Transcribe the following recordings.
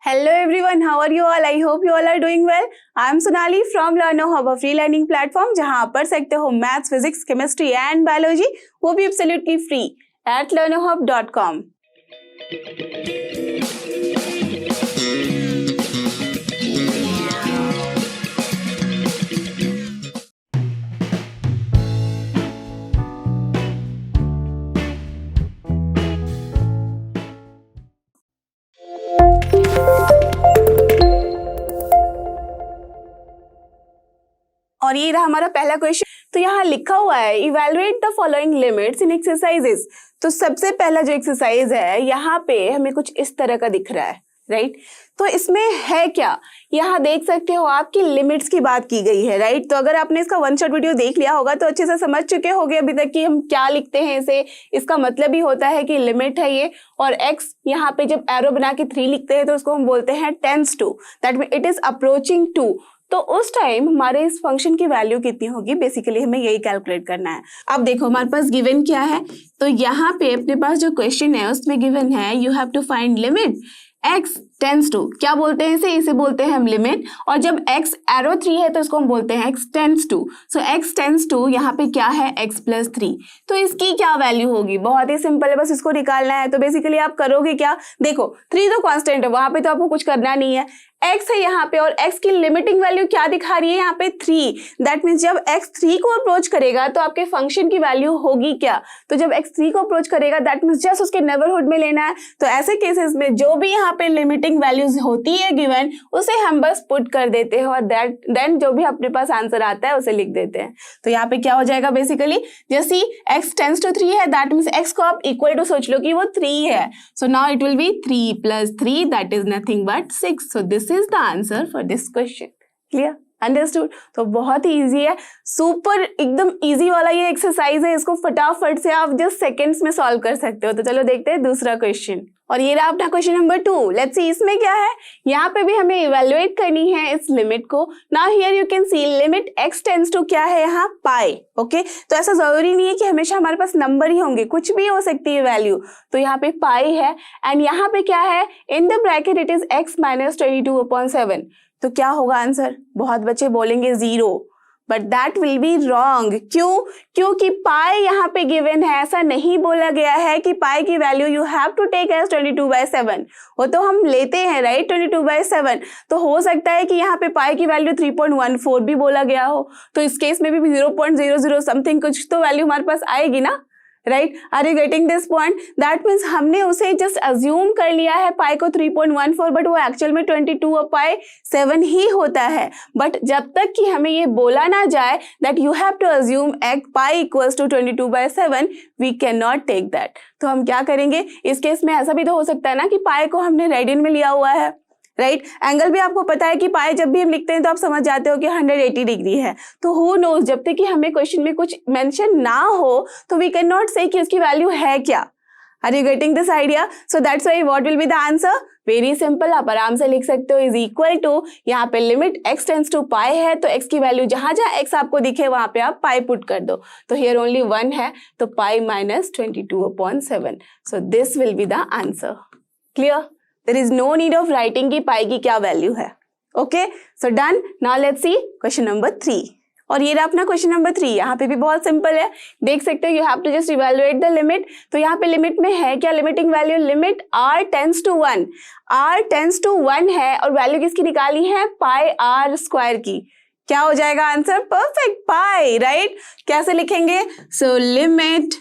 Hello everyone, how are you all? I hope you all are doing well. I am Sonali from Learno Hub, a free learning platform जहां आप पढ़ सकते हो maths, physics, chemistry and biology, वो भी absolutely free at learnohub.com. और ये रहा हमारा पहला क्वेश्चन। तो यहाँ लिखा हुआ है evaluate the following limits in exercises. तो सबसे पहला जो एक्सरसाइज है यहाँ पे हमें कुछ इस तरह का दिख रहा है, राइट। तो इसमें है क्या, यहाँ देख सकते हो आपकी लिमिट्स की बात की गई है, राइट। तो अगर आपने इसका वन शॉट वीडियो देख लिया होगा तो अच्छे से समझ चुके होंगे अभी तक कि हम क्या लिखते हैं इसे। इसका मतलब ही होता है कि लिमिट है ये, और x यहाँ पे जब एरो बना के 3 लिखते हैं तो उसको हम बोलते हैं tends to, that mean it is approaching to. तो उस टाइम हमारे इस फंक्शन की वैल्यू कितनी होगी, बेसिकली हमें यही कैलकुलेट करना है। अब देखो हमारे पास गिवन क्या है, तो यहाँ पे अपने पास जो क्वेश्चन है उसमें गिवन है you have to find limit x tends to, क्या बोलते हैं इसे बोलते हैं हम लिमिट। और जब x एरो 3 है तो इसको हम बोलते हैं x tends to. So x tends to यहाँ पे क्या है x प्लस 3, तो इसकी क्या वैल्यू होगी, बहुत ही सिंपल है, बस इसको निकालना है। तो बेसिकली आप करोगे क्या, देखो 3 तो कांस्टेंट है, वहां पे तो आपको कुछ करना नहीं है, x है यहाँ पे, और x की लिमिटिंग वैल्यू क्या दिखा रही है यहाँ पे 3। दैट मीन्स जब x 3 को अप्रोच करेगा तो आपके फंक्शन की वैल्यू होगी क्या, तो जब x 3 को अप्रोच करेगा दैट मीन्स जस्ट उसके नेबरहुड में लेना है। तो ऐसे केसेस में जो भी यहाँ पे लिमिटिंग वैल्यूज होती है गिवन, उसे हम बस पुट कर देते हैं और देन जो भी अपने पास आंसर आता है उसे लिख देते हैं। तो यहाँ पे क्या हो जाएगा, बेसिकली जैसे x टेंड्स टू 3 है दैट मीन्स x को आप इक्वल टू सोच लो कि वो 3 है। So now it will B 3 plus 3 that is nothing but 6। So this is the answer for this question. Clear? Understood? तो बहुत ही इजी है, सुपर एकदम इजी वाला ये एक्सरसाइज है, इसको फटाफट से आप जस्ट सेकंड्स में सॉल्व कर सकते हो। तो चलो देखते हैं दूसरा क्वेश्चन, और ये रहा अपना क्वेश्चन नंबर 2। लेट्स सी इसमें क्या है, यहाँ पे भी हमें इवेलुएट करनी है इस लिमिट को। Now here you can see limit x tends to क्या है यहाँ पाई, ओके। तो ऐसा जरूरी नहीं है कि हमेशा हमारे पास नंबर ही होंगे, कुछ भी हो सकती है वैल्यू। तो यहाँ पे पाई है एंड यहाँ पे क्या है, इन the bracket it is x minus 22/7। तो क्या होगा आंसर, बहुत बच्चे बोलेंगे 0, but that will be wrong. क्यों, क्योंकि पाई यहाँ पे गिवन है, ऐसा नहीं बोला गया है कि पाई की value you have to take as 22/7, वो तो हम लेते हैं राइट 22/7। तो हो सकता है कि यहाँ पे पाई की वैल्यू 3.14 भी बोला गया हो, तो इस केस में भी 0.00 समथिंग कुछ तो वैल्यू हमारे पास आएगी ना, right. Are you getting this point, that means हमने उसे जस्ट अज्यूम कर लिया है पाई को 3.14, बट वो एक्चुअल में 22/7 ही होता है। बट जब तक कि हमें ये बोला ना जाए that you have to assume pi equals to 22/7, we can not take that. तो हम क्या करेंगे, इस केस में ऐसा भी तो हो सकता है ना कि पाई को हमने रेडियन में लिया हुआ है, राइट। एंगल भी आपको पता है कि पाई जब भी हम लिखते हैं तो आप समझ जाते हो कि 180 डिग्री है। तो हु नोज, जब तक कि हमें क्वेश्चन में कुछ मेंशन ना हो तो वी कैन नॉट से कि उसकी वैल्यू है क्या। Are you getting this idea? So that's why what will be the answer, very simple, आप आराम से लिख सकते हो, इज इक्वल टू, यहाँ पे लिमिट x टेंड्स टू पाई है तो x की वैल्यू जहां जहां x आपको दिखे वहां पे आप पाई पुट कर दो। तो हियर ओनली 1 है, तो pi minus 22/7। So this will be the answer. Clear? There is no need of writing कि पाई की क्या वैल्यू है। Okay, so done. Now let's see question number 3, और ये रहा अपना क्वेश्चन नंबर 3। यहाँ पे भी बहुत सिंपल है, देख सकते हो, you have to just evaluate the limit. तो यहाँ पे लिमिट में है क्या, limiting value limit r tends to 1, r tends to 1 है, और वैल्यू किसकी निकाली है, पाई r स्क्वायर की। क्या हो जाएगा आंसर, परफेक्ट, पाई, राइट। कैसे लिखेंगे, so limit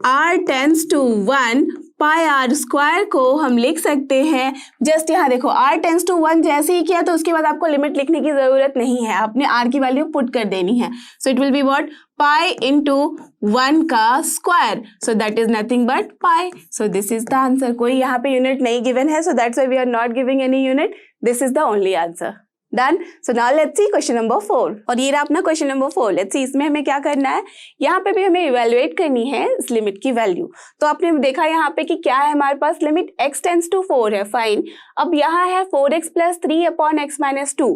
r tends to 1 pi r square को हम लिख सकते हैं, जस्ट यहाँ देखो r टेंड्स टू 1 जैसे ही किया तो उसके बाद आपको लिमिट लिखने की जरूरत नहीं है, आपने r की वैल्यू पुट कर देनी है। So it will be what, pi into 1 का square, so that is nothing but pi. So this is the answer. कोई यहाँ पे यूनिट नहीं गिवन है, so that's why we are not giving any unit, this is the only answer. Done. So now let's see question number 4, और ये रहा अपना question number 4। Let's see इसमें हमें क्या करना है, यहाँ पे भी हमें इवेलुएट करनी है इस लिमिट की वैल्यू। तो आपने देखा यहाँ पे कि क्या है हमारे पास, लिमिट x टेंड्स टू 4 है, फाइन। अब यहाँ है 4x plus 3 upon x minus 2।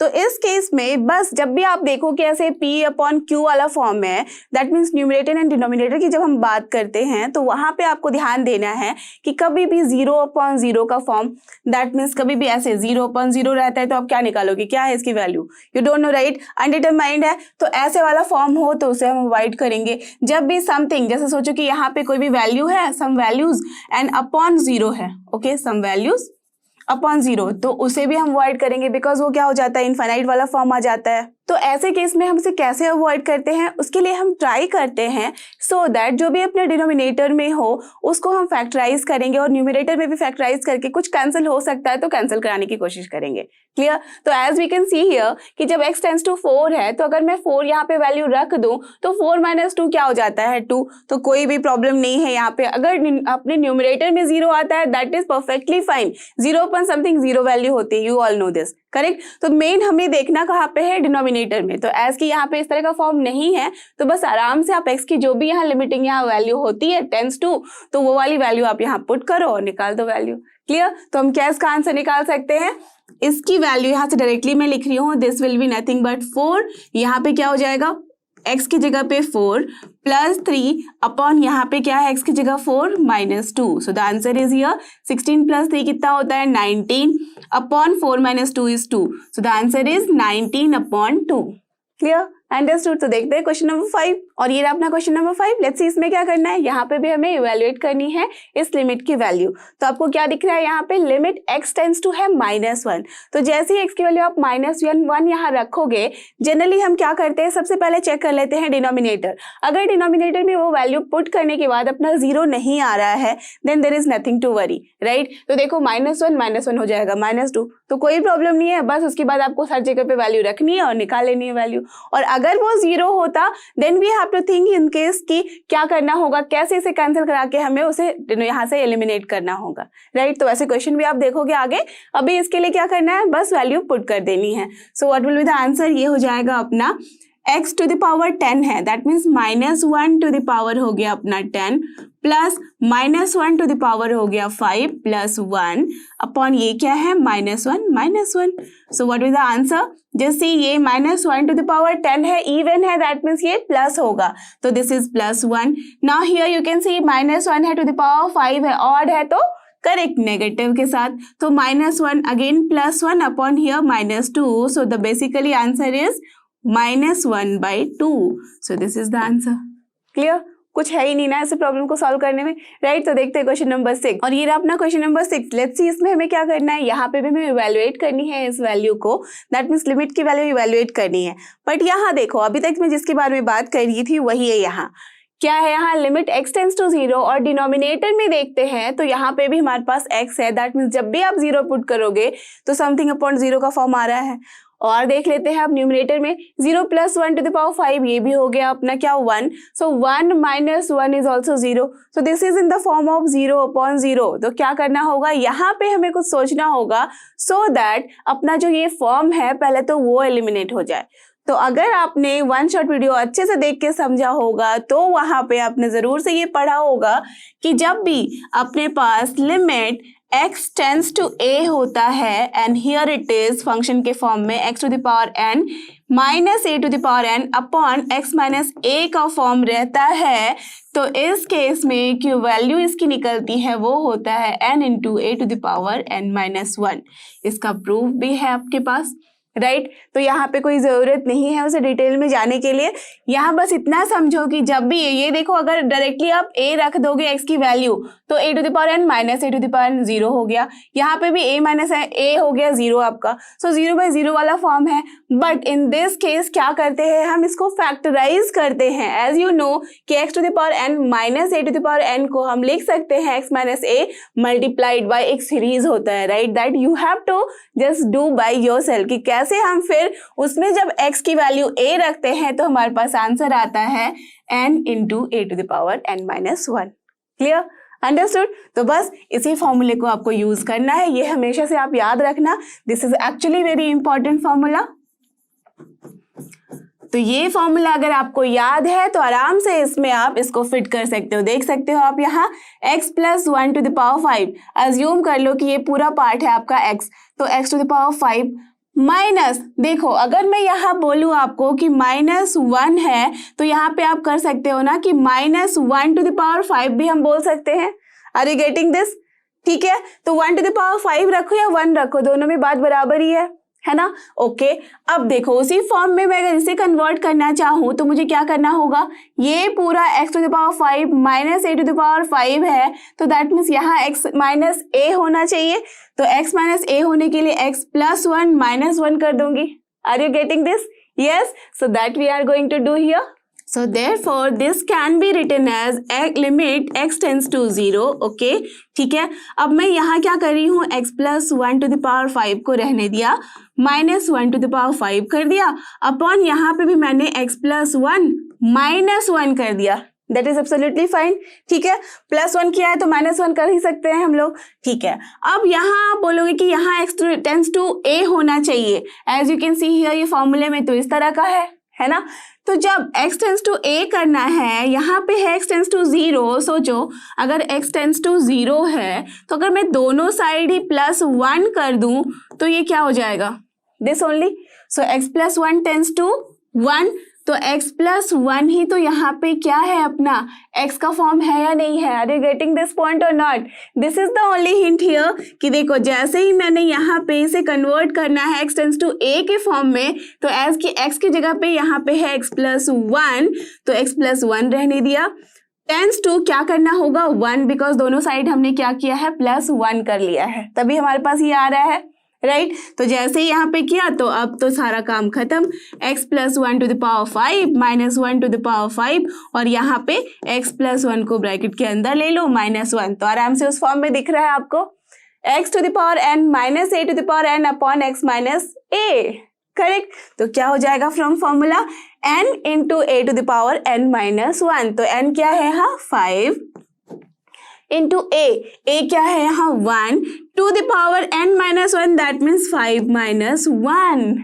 तो इस केस में बस जब भी आप देखो कि ऐसे P/Q वाला फॉर्म है, that means numerator and denominator की जब हम बात करते हैं तो वहां पे आपको ध्यान देना है कि कभी भी 0/0 का फॉर्म, दैट मीन्स कभी भी ऐसे 0/0 रहता है तो आप क्या निकालोगे, क्या है इसकी value, you don't know right, undetermined है, तो ऐसे वाला फॉर्म हो तो उसे हम अवॉइड करेंगे। जब भी समथिंग, जैसे सोचो कि यहाँ पे कोई भी वैल्यू है, सम वैल्यूज एंड अपॉन 0 है, ओके, सम वैल्यूज अपॉन 0, तो उसे भी हम अवॉइड करेंगे बिकॉज वो क्या हो जाता है, इनफाइनाइट वाला फॉर्म आ जाता है। तो ऐसे केस में हम इसे कैसे अवॉइड करते हैं, उसके लिए हम ट्राई करते हैं सो दैट जो भी अपने डिनोमिनेटर में हो उसको हम फैक्टराइज करेंगे और न्यूमरेटर में भी फैक्टराइज करके कुछ कैंसिल हो सकता है तो कैंसिल कराने की कोशिश करेंगे। क्लियर? तो as we can see here कि जब x टेंड्स टू 4 है तो अगर मैं 4 यहाँ पे वैल्यू रख दूं तो 4 - 2 क्या हो जाता है, 2, तो कोई भी प्रॉब्लम नहीं है यहाँ पे। अगर अपने न्यूमरेटर में 0 आता है that is perfectly fine, 0/something 0 value होती है, you all know this, correct. तो मेन हमें देखना कहाँ पे है, डिनोमिनेटर में। तो एज की यहाँ पे इस तरह का फॉर्म नहीं है तो बस आराम से आप x की जो भी यहाँ लिमिटिंग यहाँ वैल्यू होती है टेंड्स टू, तो वो वाली वैल्यू आप यहाँ पुट करो और निकाल दो वैल्यू। क्लियर? तो हम क्या इसका आंसर निकाल सकते हैं, इसकी वैल्यू यहाँ से डायरेक्टली मैं लिख रही हूँ, this will be nothing but 4, यहाँ पे क्या हो जाएगा, x की जगह पे 4 प्लस 3 अपॉन यहाँ पे क्या है, x की जगह 4 - 2, so the answer is here 16 plus 3 कितना होता है, 19 upon 4 - 2 is 2, so the answer is 19/2। Clear? Understood? तो देखते हैं क्वेश्चन नंबर 5, और ये रहा अपना क्वेश्चन नंबर 5। लेट्स सी इसमें क्या करना है, यहाँ पे भी हमें इवेल्युएट करनी है इस लिमिट की वैल्यू। तो आपको क्या दिख रहा है यहाँ पे, लिमिट x टेंड्स टू है -1, तो जैसे ही x की वैल्यू आप -1 यहाँ रखोगे, जनरली हम क्या करते हैं, सबसे पहले चेक कर लेते हैं डिनोमिनेटर। अगर डिनोमिनेटर में वो वैल्यू पुट करने के बाद अपना 0 नहीं आ रहा है then there is nothing to worry, right. तो देखो -1 हो जाएगा, -2, तो कोई प्रॉब्लम नहीं है, बस उसके बाद आपको हर जगह पे वैल्यू रखनी है और निकाल लेनी है वैल्यू। और अगर वो 0 होता then we have to think in case कि क्या करना होगा, कैसे इसे कैंसिल करा के हमें उसे यहाँ से एलिमिनेट करना होगा, राइट। तो ऐसे क्वेश्चन भी आप देखोगे आगे। अभी इसके लिए क्या करना है, बस वैल्यू पुट कर देनी है। सो what will be the answer, ये हो जाएगा अपना x टू द पावर 10 है, that means -1 to the power हो गया अपना 10 प्लस -1 टू द पावर हो गया 5 प्लस 1 अपॉन ये क्या है, -1। So what is the answer, जैसे ये -1 टू द पावर 10 है, इवन है, दैट मीन्स ये प्लस होगा, तो this is +1। Now here you can सी -1 है टू द पावर 5 है, ऑड है तो करेक्ट नेगेटिव के साथ, तो -1 again +1 upon here -2, so the basically answer is -1/2, so this is the answer. Clear? कुछ है ही नहीं ना ऐसे प्रॉब्लम को सॉल्व करने में, राइट। तो देखते हैं क्वेश्चन नंबर 6, और ये रहा अपना क्वेश्चन नंबर 6। लेट्स सी इसमें हमें क्या करना है, यहाँ पे भी हमें इवैल्यूएट करनी है इस वैल्यू को, दैट मीन्स लिमिट की वैल्यू इवैल्यूएट करनी है। बट यहाँ देखो, अभी तक मैं जिसके बारे में बात कर रही थी वही है, यहाँ क्या है, यहाँ लिमिट x टेंड्स टू 0, और डिनोमिनेटर में देखते हैं तो यहाँ पे भी हमारे पास x है, दैट मीन्स जब भी आप 0 पुट करोगे तो समथिंग अपॉन 0 का फॉर्म आ रहा है। और देख लेते हैं अब न्यूमरेटर में 0 + 1 टू द पावर 5, ये भी हो गया अपना क्या, 1, सो 1 - 1 is also 0, so this is in the form of 0/0। तो क्या करना होगा, यहाँ पे हमें कुछ सोचना होगा सो दैट अपना जो ये फॉर्म है पहले तो वो एलिमिनेट हो जाए। तो अगर आपने वन शॉट वीडियो अच्छे से देख के समझा होगा तो वहां पे आपने जरूर से ये पढ़ा होगा कि जब भी अपने पास limit x tends to a होता है and here it is function के फॉर्म में x to the power n -a to the power n upon x - a का फॉर्म रहता है, तो इस केस में जो वैल्यू इसकी निकलती है वो होता है n × a to the power n-1। इसका प्रूफ भी है आपके पास, राइट। तो यहाँ पे कोई ज़रूरत नहीं है उसे डिटेल में जाने के लिए, यहाँ बस इतना समझो कि जब भी ये देखो, अगर डायरेक्टली आप a रख दोगे x की वैल्यू तो a to the power n -a to the power n 0 हो गया, यहाँ पे भी a हो गया 0 आपका, सो 0/0 वाला फॉर्म है। बट इन दिस केस क्या करते हैं, हम इसको फैक्टराइज करते हैं। एज यू नो कि x to the power n -a to the power n को हम लिख सकते हैं x - a मल्टीप्लाइड बाय एक सीरीज होता है, right, that you have to just do by yourself कि कैसे हम फिर उसमें जब x की वैल्यू a रखते हैं तो हमारे पास आंसर आता है n × a to the power n-1। Clear? Understood? तो बस इसी फॉर्मूले को आपको यूज करना है, ये हमेशा से आप याद रखना, this is actually very important formula. तो ये फॉर्मूला अगर आपको याद है तो आराम से इसमें आप इसको फिट कर सकते हो। देख सकते हो आप यहाँ x + 1 to the power 5, assume कर लो कि ये पूरा पार्ट है आपका x, तो x to the power 5 minus, देखो अगर मैं यहाँ बोलूँ आपको कि -1 है तो यहाँ पे आप कर सकते हो ना कि -1⁵ भी हम बोल सकते हैं। Are you getting this? ठीक है, तो 1⁵ रखो या 1 रखो, दोनों में बात बराबर ही है ना? ओके, अब देखो उसी फॉर्म में मैं अगर इसे कन्वर्ट करना चाहूँ तो मुझे क्या करना होगा, ये पूरा x⁵ -a⁵ है, तो दैट मीन्स यहाँ x - a होना चाहिए। तो x - a होने के लिए x +1 -1 कर दूंगी। Are you getting this? Yes, so that we are going to do here. So therefore this can be written as limit x tends to 0, okay? ठीक है, अब मैं यहाँ क्या कर रही हूँ, x +1⁵ को रहने दिया, -1⁵ कर दिया, अपॉन यहाँ पे भी मैंने x +1 -1 कर दिया। That is absolutely fine. ठीक है, +1 किया है तो -1 कर ही सकते हैं हम लोग। ठीक है, अब यहाँ आप बोलोगे कि यहाँ x टेंड्स टू a होना चाहिए। As you can see here ये फॉर्मूले में तो इस तरह का है ना? तो जब x टेंड्स टू a करना है, यहाँ पे है x टेंड्स टू 0। सोचो अगर x टेंड्स टू 0 है तो अगर मैं दोनों साइड ही +1 कर दूं तो ये क्या हो जाएगा, this only. So x +1 tends to 1, तो x +1 ही तो यहाँ पे क्या है अपना x का फॉर्म है या नहीं है? Are you getting this point or not? This is the only hint here कि देखो जैसे ही मैंने यहाँ पे इसे कन्वर्ट करना है x टेंड्स टू a के फॉर्म में, तो एज की x की जगह पे यहाँ पे है x +1, तो x +1 रहने दिया। टेंड्स टू क्या करना होगा, 1, बिकॉज दोनों साइड हमने क्या किया है, +1 कर लिया है, तभी हमारे पास ये आ रहा है, राइट? तो जैसे ही यहाँ पे किया तो अब तो सारा काम खत्म, x +1⁵ -1⁵ और यहाँ पे x +1 को ब्रैकेट के अंदर ले लो -1, तो आराम से उस फॉर्म में दिख रहा है आपको, x⁴ -a⁴n upon x -a, correct? तो क्या हो जाएगा फ्रॉम फॉर्मूला, n × a⁴n -1, तो n क्या है यहाँ 5 into a क्या है यहाँ 1 to the power n - 1, that means 5 - 1.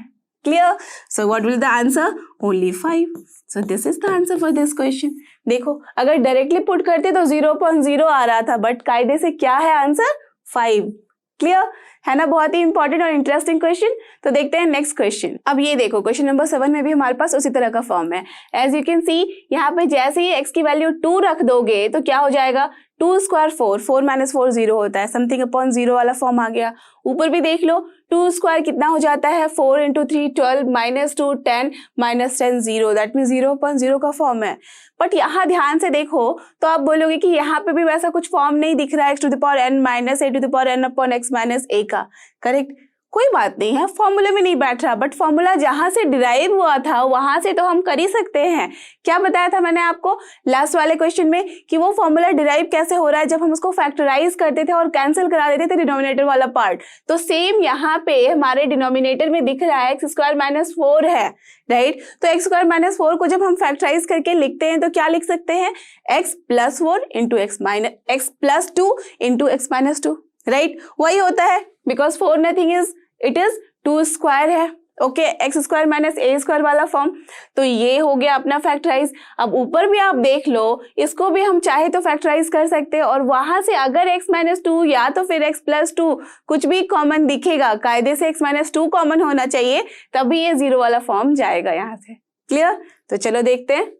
Clear? So what will the answer? Only 5. So this is the answer for this question. देखो अगर डायरेक्टली पुट करते तो 0.0 आ रहा था, बट कायदे से क्या है आंसर, 5. क्लियर है ना? बहुत ही इंपॉर्टेंट और इंटरेस्टिंग क्वेश्चन। तो देखते हैं नेक्स्ट क्वेश्चन। अब ये देखो क्वेश्चन नंबर 7 में भी हमारे पास उसी तरह का फॉर्म है। एज यू कैन सी यहाँ पे जैसे ही x की वैल्यू 2 रख दोगे तो क्या हो जाएगा, 2 स्क्वायर 4, 4 - 4 0 होता है, समथिंग अपॉन 0 वाला फॉर्म आ गया। ऊपर भी देख लो 2 स्क्वायर कितना हो जाता है, 4 × 3 12 -2 10 -10 0, दैट मीन 0.0 का फॉर्म है। बट यहाँ ध्यान से देखो तो आप बोलोगे कि यहाँ पे भी वैसा कुछ फॉर्म नहीं दिख रहा है x⁴ -a⁴n upon x -a का, करेक्ट? कोई बात नहीं है, फॉर्मूले में नहीं बैठ रहा, बट फॉर्मूला जहां से डिराइव हुआ था वहां से तो हम कर ही सकते हैं। क्या बताया था मैंने आपको लास्ट वाले क्वेश्चन में कि वो फॉर्मूला डिराइव कैसे हो रहा है, जब हम उसको फैक्टराइज करते थे और कैंसिल करा देते थे डिनोमिनेटर वाला पार्ट। तो सेम यहाँ पे हमारे डिनोमिनेटर में दिख रहा है x² - 4 है, राइट? तो x² - 4 को जब हम फैक्टराइज करके लिखते हैं तो क्या लिख सकते हैं, x +4 × x +2 × x -2, राइट? वही होता है, because 4 nothing is, it is 2 square है। ओके, x² - a² वाला फॉर्म। तो ये हो गया अपना फैक्टराइज। अब ऊपर भी आप देख लो, इसको भी हम चाहे तो फैक्टराइज कर सकते हैं, और वहां से अगर x -2 या तो फिर x +2 कुछ भी कॉमन दिखेगा, कायदे से x -2 कॉमन होना चाहिए, तभी ये 0 वाला फॉर्म जाएगा यहाँ से। क्लियर? तो चलो देखते हैं।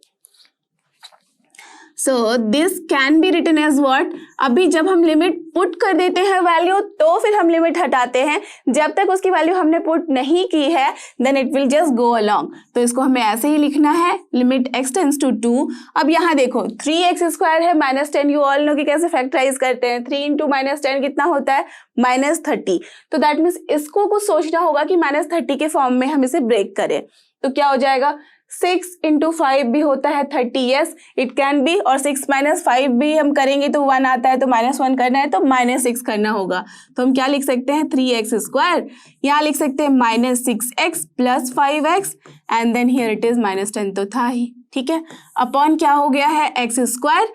So this can be written as what? अभी जब हम लिमिट पुट कर देते हैं वैल्यू तो फिर हम लिमिट हटाते हैं, जब तक उसकी वैल्यू हमने पुट नहीं की है then it will just go along। तो इसको हमें ऐसे ही लिखना है, लिमिट x टेंड्स टू 2। अब यहाँ देखो 3x² है -10, यू ऑल नो कि कैसे फैक्टराइज करते हैं। 3 × -10 कितना होता है, -30। तो दैट मीन्स इसको कुछ सोचना होगा कि -30 के फॉर्म में हम इसे ब्रेक करें। तो क्या हो जाएगा, 6 × 5 भी होता है 30, यस इट कैन बी, और 6 - 5 भी हम करेंगे तो 1 आता है, तो -1 करना है तो -6 करना होगा। तो हम क्या लिख सकते हैं, 3x², यहाँ लिख सकते हैं -6x + 5x and then here it is -10, तो था ही, ठीक है। अपॉन क्या हो गया है, x²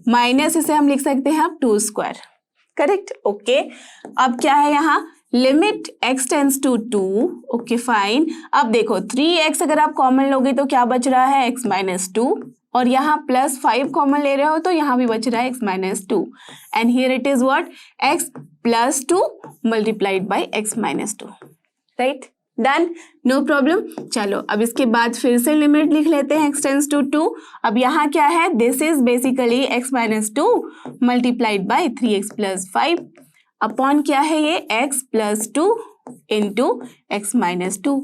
माइनस इसे हम लिख सकते हैं अब 2², करेक्ट? ओके, अब क्या है यहाँ, limit x tends to 2, okay fine. अब देखो 3x अगर आप कॉमन लोगे तो क्या बच रहा है, x -2, और यहाँ +5 कॉमन ले रहे हो तो यहाँ भी बच रहा है x -2, and here it is what, x +2 × x -2, right? Done, no problem. चलो अब इसके बाद फिर से लिमिट लिख लेते हैं x टेंड्स टू 2। अब यहाँ क्या है, this is basically x minus 2 multiplied by 3x plus 5 upon क्या है ये x plus 2 into x minus 2।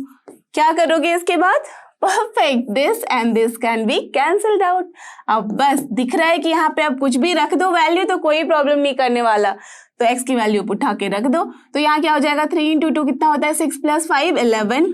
क्या करोगे इसके बाद, perfect, this and this can be cancelled out. अब बस दिख रहा है कि यहाँ पे आप कुछ भी रख दो वैल्यू तो कोई प्रॉब्लम नहीं करने वाला, तो x की वैल्यू उठा के रख दो। तो यहाँ क्या हो जाएगा, 3 इंटू 2 कितना होता है, 6 plus 5 11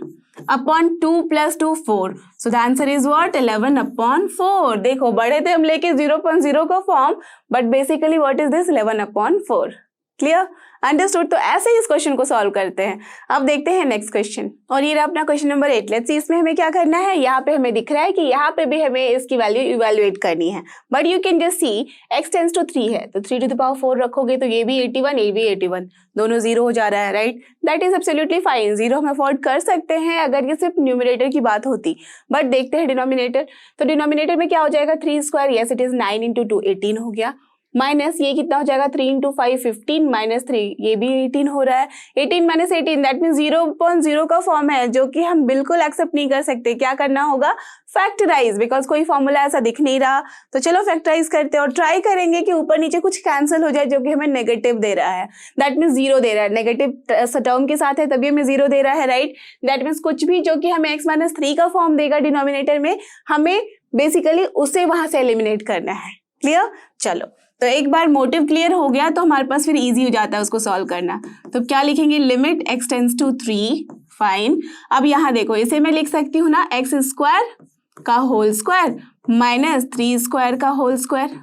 upon 2 plus 2 4। So the answer is what, 11 upon 4। देखो बढ़े थे हम लेके 0.0 का form, but basically what is this, 11 upon 4। Clear, understood. तो ऐसे ही इस क्वेश्चन को सॉल्व करते हैं। अब देखते हैं नेक्स्ट क्वेश्चन, और ये रहा अपना क्वेश्चन नंबर 8। लेट्स सी इसमें हमें क्या करना है। यहाँ पे हमें दिख रहा है कि यहाँ पे भी हमें इसकी वैल्यू इवेल्युएट करनी है, but you can just see x tends to 3 है, तो 3 टू द पावर 4 रखोगे तो ये भी 81, ये भी 81, दोनों 0 हो जा रहा है, right. That is absolutely fine, 0 हम अफोर्ड कर सकते हैं अगर ये सिर्फ न्यूमरेटर की बात होती। बट देखते हैं डिनोमिनेटर, तो डिनोमिनेटर में क्या हो जाएगा, 3 square, yes it is 9 into 2 18 हो गया, माइनस ये कितना हो जाएगा, 3 इंटू 5 15 माइनस 3 ये भी 18 हो रहा है, 18 माइनस 18 दैट मीन 0.0 का फॉर्म है, जो कि हम बिल्कुल एक्सेप्ट नहीं कर सकते। क्या करना होगा, फैक्टराइज, बिकॉज कोई फॉर्मूला ऐसा दिख नहीं रहा, तो चलो फैक्टराइज करते हैं और ट्राई करेंगे कि ऊपर नीचे कुछ कैंसिल हो जाए जो कि हमें नेगेटिव दे रहा है, दैट मीन 0 दे रहा है, नेगेटिव टर्म के साथ है तभी हमें 0 दे रहा है, राइट। दैट मीन्स कुछ भी जो कि हमें x माइनस 3 का फॉर्म देगा डिनोमिनेटर में, हमें बेसिकली उसे वहां से एलिमिनेट करना है। क्लियर, चलो तो एक बार मोटिव क्लियर हो गया तो हमारे पास फिर इजी हो जाता है उसको सॉल्व करना। तो क्या लिखेंगे, limit x tends to 3, fine. अब यहाँ देखो इसे मैं लिख सकती हूँ ना, x स्क्वायर का होल स्क्वायर माइनस 3 स्क्वायर का whole square,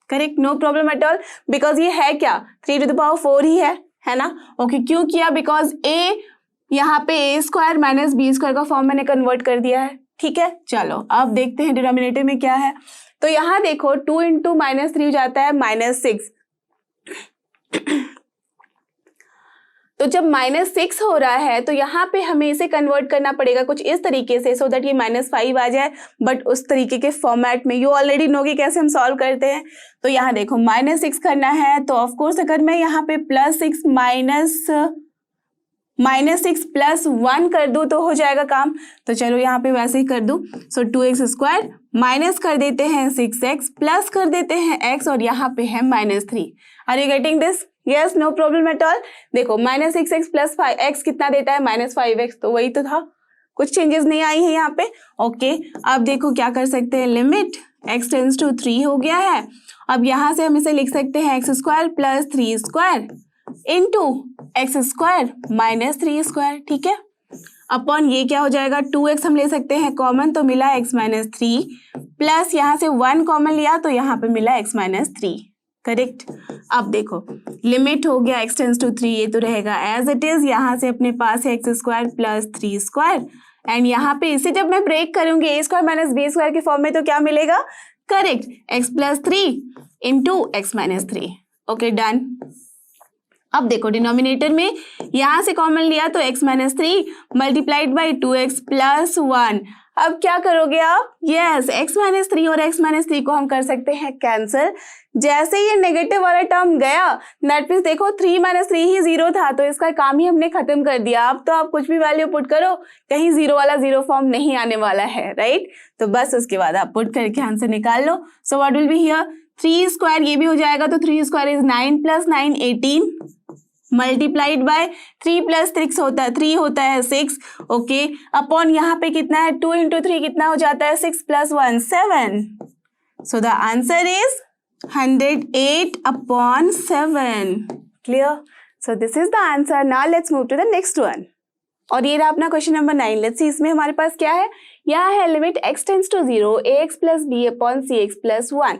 correct, no problem at all, because ये है क्या, 3 टू द पावर 4 ही है ना। ओके, क्यों किया, बिकॉज a यहाँ पे a square minus b square का फॉर्म मैंने कन्वर्ट कर दिया है, ठीक है। चलो अब देखते हैं डिनोमिनेटर में क्या है। तो यहाँ देखो 2 इंटू माइनस 3 हो जाता है माइनस 6। तो जब माइनस 6 हो रहा है तो यहाँ पे हमें इसे कन्वर्ट करना पड़ेगा कुछ इस तरीके से, सो दैट ये -5 आ जाए, बट उस तरीके के फॉर्मेट में। यू ऑलरेडी नो कि कैसे हम सॉल्व करते हैं। तो यहाँ देखो -6 करना है, तो ऑफकोर्स अगर मैं यहाँ पे +6 -6 प्लस 1 कर दूं तो हो जाएगा काम। तो चलो यहाँ पे वैसे ही कर दूं। सो 2x स्क्वायर माइनस कर देते हैं 6x प्लस कर देते हैं x, और यहाँ पे है -3। Are you getting this? Yes, no problem at all. देखो -6x प्लस 5x कितना देता है, -5x, तो वही तो था, कुछ चेंजेस नहीं आई है यहाँ पे। ओके, अब देखो क्या कर सकते हैं, लिमिट x टेंड्स टू 3 हो गया है। अब यहाँ से हम इसे लिख सकते हैं x square plus 3 square into x square minus 3 square, ठीक है। अपॉन ये क्या हो जाएगा, 2x हम ले सकते हैं कॉमन, तो मिला x माइनस 3 प्लस यहाँ से 1 कॉमन लिया तो यहाँ पे मिला x माइनस 3, करेक्ट। अब देखो लिमिट हो गया x टेंड्स टू 3, ये तो रहेगा एज इट इज। यहाँ से अपने पास है x square plus 3 square, and यहाँ पे इसे जब मैं ब्रेक करूंगी a square minus b square के फॉर्म में, तो क्या मिलेगा, correct, x plus 3 into x minus 3। Okay, done. अब देखो डिनोमिनेटर में यहाँ से कॉमन लिया तो x minus 3 multiplied by 2x plus 1। अब क्या करोगे आप, यस, x माइनस 3 और x माइनस 3 को हम कर सकते हैं कैंसिल। जैसे ये नेगेटिव वाला टर्म गया, दैट मीन्स देखो 3 माइनस 3 ही 0 था, तो इसका काम ही हमने खत्म कर दिया। अब तो आप कुछ भी वैल्यू पुट करो, कहीं 0 वाला 0 फॉर्म नहीं आने वाला है, राइट। तो बस उसके बाद आप पुट करके आंसर निकाल लो। So what will be here, 3 square ये भी हो जाएगा, तो 3 square is 9 plus 9 18 multiplied by 3 plus 6 होता है 3 होता है 6। ओके, अपॉन यहाँ पे कितना है, 2 इंटू 3 कितना हो जाता है, 6 plus 1 7। So the answer is 108 upon 7। Clear, so this is the answer. Now let's move to the next one. और ये रहा अपना क्वेश्चन नंबर 9। लेट्स सी इसमें हमारे पास क्या है, यहाँ है limit x tends to 0 ax plus b upon cx plus 1।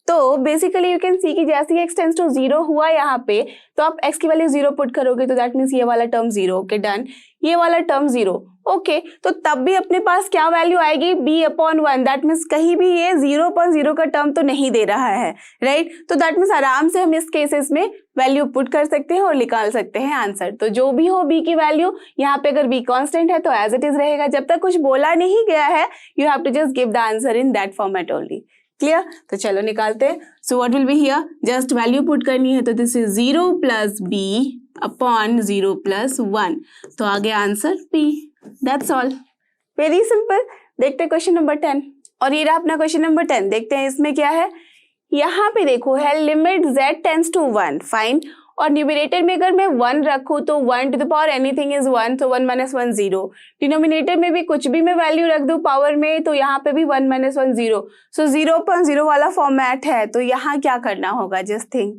तो बेसिकली यू कैन सी कि जैसे ही x टेंड्स टू 0 हुआ यहाँ पे, तो आप x की वैल्यू 0 पुट करोगे, तो दैट मीन्स ये वाला टर्म 0। ओके, डन, ये वाला टर्म 0। ओके, तो तब भी अपने पास क्या वैल्यू आएगी, b अपॉन 1। दैट मीन्स कहीं भी ये 0.0 का टर्म तो नहीं दे रहा है, राइट। तो दैट मीन्स आराम से हम इस केसेस में वैल्यू पुट कर सकते हैं और निकाल सकते हैं आंसर। तो जो भी हो b की वैल्यू, यहाँ पे अगर b कांस्टेंट है तो एज इट इज रहेगा। जब तक कुछ बोला नहीं गया है, you have to just give the answer in that format only. Clear, तो चलो निकालते हैं। So what will be here, just value put करनी है, तो this is 0 plus b upon 0 plus 1, तो आ गया answer p। That's all, very simple. देखते हैं क्वेश्चन नंबर 10, और ये रहा अपना क्वेश्चन नंबर 10। देखते हैं इसमें क्या है। यहाँ पे देखो है limit z tends to 1, fine. और न्यूमरेटर में अगर मैं 1 रखूँ तो 1 to the power anything is 1, तो 1 माइनस 1 0। डिनोमिनेटर में भी कुछ भी मैं वैल्यू रख दूँ पावर में, तो यहाँ पे भी 1 माइनस 1 0। सो 0.0 वाला फॉर्मेट है। तो यहाँ क्या करना होगा, जस्ट थिंक,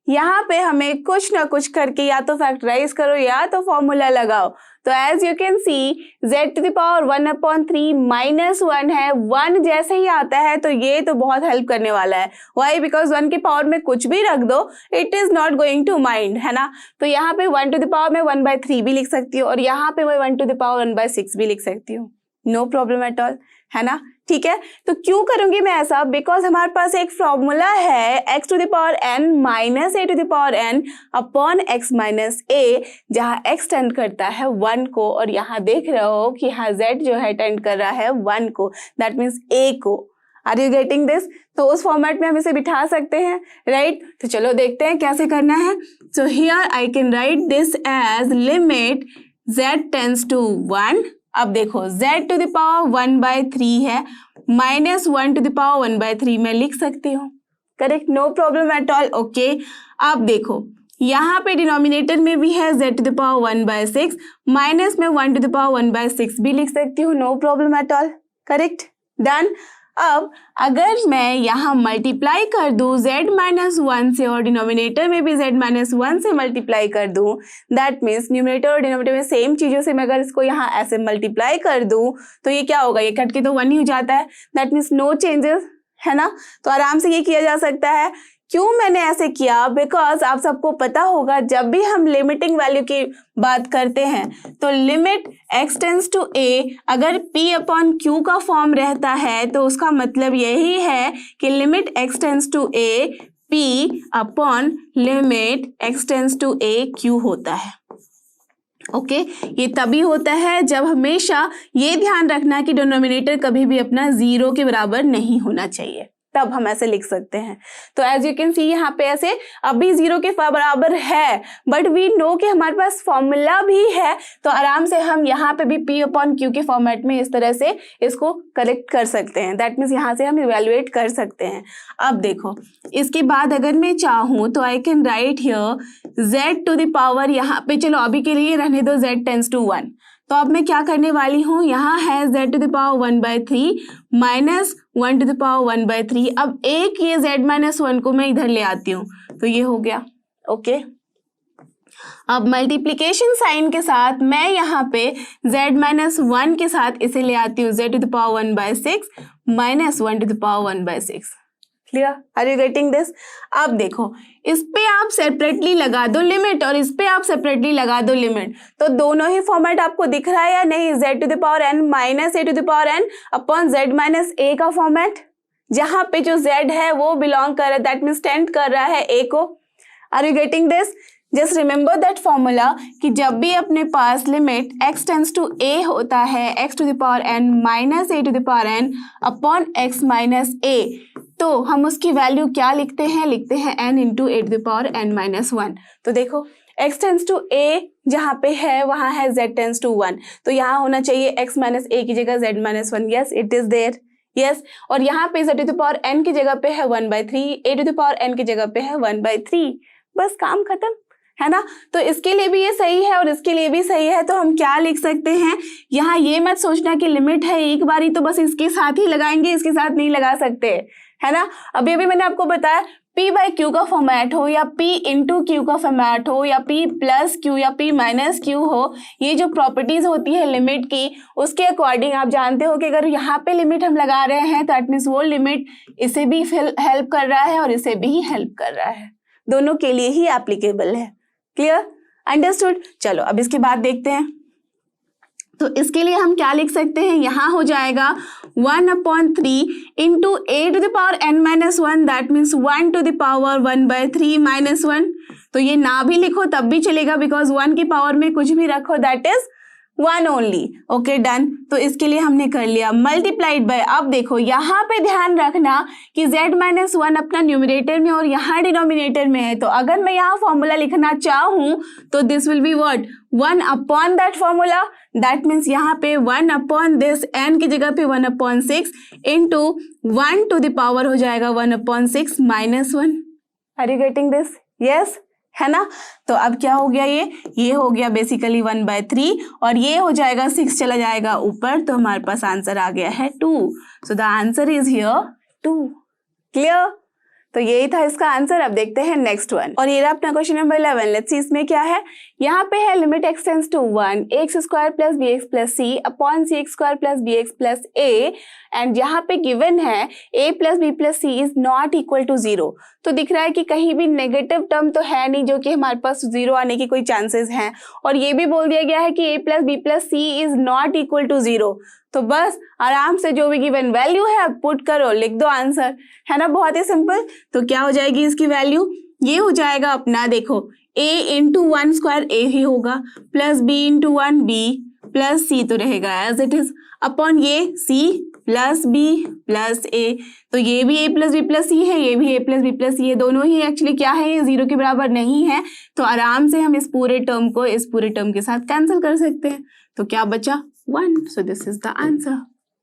यहाँ पे हमें कुछ ना कुछ करके या तो फैक्टराइज करो या तो फॉर्मूला लगाओ। तो as you can see z to the power 1/3 minus 1 है। 1 जैसे ही आता है तो ये तो बहुत हेल्प करने वाला है। वाई? बिकॉज 1 के पावर में कुछ भी रख दो, it is not going to mind, है ना। तो यहाँ पे 1 टू द पावर में 1/3 भी लिख सकती हूँ, और यहाँ पे मैं 1 टू द पावर 1/6 भी लिख सकती हूँ। नो प्रॉब्लम एट ऑल, है ना। ठीक है, तो क्यों करूंगी मैं ऐसा? बिकॉज हमारे पास एक फॉर्मूला है x to the power n minus a to the power n upon x minus a, जहाँ x टेंड करता है 1 को, और यहाँ देख रहे हो कि यहाँ z जो है टेंड कर रहा है 1 को, दैट मीन्स a को। Are you getting this? तो उस फॉर्मेट में हम इसे बिठा सकते हैं, राइट। तो चलो देखते हैं कैसे करना है। So here I can write this as limit z tends to 1। अब देखो z टू द पावर 1/3 है, माइनस 1 टू द पावर 1/3 मैं लिख सकती हूँ, correct, no problem at all. Okay, अब देखो यहाँ पे डिनोमिनेटर में भी है z to the power 1/6, minus में 1 टू द पावर 1/6 भी लिख सकती हूँ, no problem at all, correct, done. अब अगर मैं यहाँ मल्टीप्लाई कर दूँ z माइनस 1 से, और डिनोमिनेटर में भी z माइनस 1 से मल्टीप्लाई कर दूँ, दैट मीन्स न्यूमरेटर और डिनोमिनेटर में सेम चीज़ों से मैं अगर इसको यहाँ ऐसे मल्टीप्लाई कर दूँ तो ये क्या होगा, ये कट के तो 1 ही हो जाता है, दैट मीन्स नो चेंजेस, है ना। तो आराम से ये किया जा सकता है। क्यों मैंने ऐसे किया? बिकॉज आप सबको पता होगा जब भी हम लिमिटिंग वैल्यू की बात करते हैं तो limit x tends to a अगर p अपॉन q का फॉर्म रहता है तो उसका मतलब यही है कि limit x tends to a p upon limit x tends to a q होता है। ओके, ये तभी होता है जब हमेशा ये ध्यान रखना कि डिनोमिनेटर कभी भी अपना 0 के बराबर नहीं होना चाहिए, तब हम ऐसे लिख सकते हैं। तो एज यू कैन सी यहाँ पे ऐसे अभी 0 के बराबर है, बट वी नो कि हमारे पास फॉर्मूला भी है, तो आराम से हम यहाँ पे भी p अपॉन q के फॉर्मेट में इस तरह से इसको करेक्ट कर सकते हैं। दैट मीन्स यहाँ से हम इवेलुएट कर सकते हैं। अब देखो इसके बाद अगर मैं चाहूँ तो I can write here z to the power, यहाँ पे चलो अभी के लिए रहने दो z टेंड्स टू 1। तो अब मैं क्या करने वाली हूँ, यहाँ है z to the power 1/3 minus 1 to the power 1/3। अब एक ये z माइनस 1 को मैं इधर ले आती हूँ, तो ये हो गया। ओके, अब मल्टीप्लिकेशन साइन के साथ मैं यहाँ पे z माइनस 1 के साथ इसे ले आती हूँ z to the power 1/6 minus 1 to the power 1/6। Clear? Are you getting this? अब देखो इस पे आप सेपरेटली लगा दो लिमिट और इस पे आप सेपरेटली लगा दो लिमिट, तो दोनों ही फॉर्मेट आपको दिख रहा है या नहीं? z to the power n minus a to the power n upon z minus a का फॉर्मेट, जहां पे जो z है वो बिलोंग कर रहा है, दैट मीन्स टेंड कर रहा है a को। Are you getting this? Just remember that formula कि जब भी अपने पास limit x tends to a होता है x to the power n minus a to the power n upon x minus a, तो हम उसकी वैल्यू क्या लिखते हैं? लिखते हैं n into a to the power n minus 1। तो देखो x टेंड्स टू a जहाँ पे है वहाँ है z टेंड्स टू 1, तो यहाँ होना चाहिए x माइनस a की जगह z minus 1। Yes, it is there. Yes, और यहाँ पे z to the power n की जगह पे है 1/3, a to the power n की जगह पे है 1/3। बस काम खत्म, है ना। तो इसके लिए भी ये सही है और इसके लिए भी सही है, तो हम क्या लिख सकते हैं? यहाँ ये मत सोचना कि लिमिट है एक बारी तो बस इसके साथ ही लगाएंगे, इसके साथ नहीं लगा सकते, है ना। अभी अभी मैंने आपको बताया p बाई क्यू का फॉर्मेट हो या p इंटू क्यू का फॉर्मेट हो या p प्लस क्यू या p माइनस क्यू हो, ये जो प्रॉपर्टीज होती है लिमिट की उसके अकॉर्डिंग आप जानते हो कि अगर यहाँ पे लिमिट हम लगा रहे हैं तो दैट मीन्स वो लिमिट इसे भी हेल्प कर रहा है और इसे भी हेल्प कर रहा है, दोनों के लिए ही एप्लीकेबल है। क्लियर? अंडरस्टूड? चलो अब इसके बाद देखते हैं। तो इसके लिए हम क्या लिख सकते हैं? यहाँ हो जाएगा 1/3 into a to the power n minus 1, that means 1 to the power 1/3 minus 1। तो ये ना भी लिखो तब भी चलेगा, बिकॉज 1 की पावर में कुछ भी रखो that is one only. Okay done, तो इसके लिए हमने कर लिया मल्टीप्लाइड बाय। अब देखो यहाँ पे ध्यान रखना कि z माइनस वन अपना न्यूमरेटर में और यहाँ डिनोमिनेटर में है, तो अगर मैं यहाँ फॉर्मूला लिखना चाहूँ तो this will be what, one upon that formula. That means यहाँ पे वन अपॉन दिस n की जगह पे one upon six into one to the power हो जाएगा one upon six minus one. Are you getting this? Yes, है ना। तो अब क्या हो गया, ये हो गया बेसिकली 1/3 और ये हो जाएगा 6 चला जाएगा ऊपर, तो हमारे पास आंसर आ गया है 2। So the answer is here 2। Clear? तो यही था इसका आंसर। अब देखते हैं नेक्स्ट वन, और ये रहा अपना क्वेश्चन नंबर 11। लेट्स सी इसमें क्या है। यहाँ पे है limit x tends to 1 ax square plus b x plus c upon c x square plus b x plus a, and यहाँ पे गिवन है a plus b plus c is not equal to 0। तो दिख रहा है कि कहीं भी नेगेटिव टर्म तो है नहीं जो कि हमारे पास 0 आने की कोई चांसेस हैं, और ये भी बोल दिया गया है कि a plus b plus c is not equal to 0। तो बस आराम से जो भी गिवन वैल्यू है अब पुट करो, लिख दो आंसर, है ना, बहुत ही सिंपल। तो क्या हो जाएगी इसकी वैल्यू, ये हो जाएगा अपना, देखो a into one square a ही होगा, plus b into one b plus c तो रहेगा एज इट इज, अपॉन ये c plus b plus a। तो ये भी a प्लस बी प्लस सी है, ये भी a प्लस बी प्लस सी है, दोनों ही एक्चुअली क्या है, ये 0 के बराबर नहीं है, तो आराम से हम इस पूरे टर्म को इस पूरे टर्म के साथ कैंसिल कर सकते हैं। तो क्या बचा 1। सो this is the answer.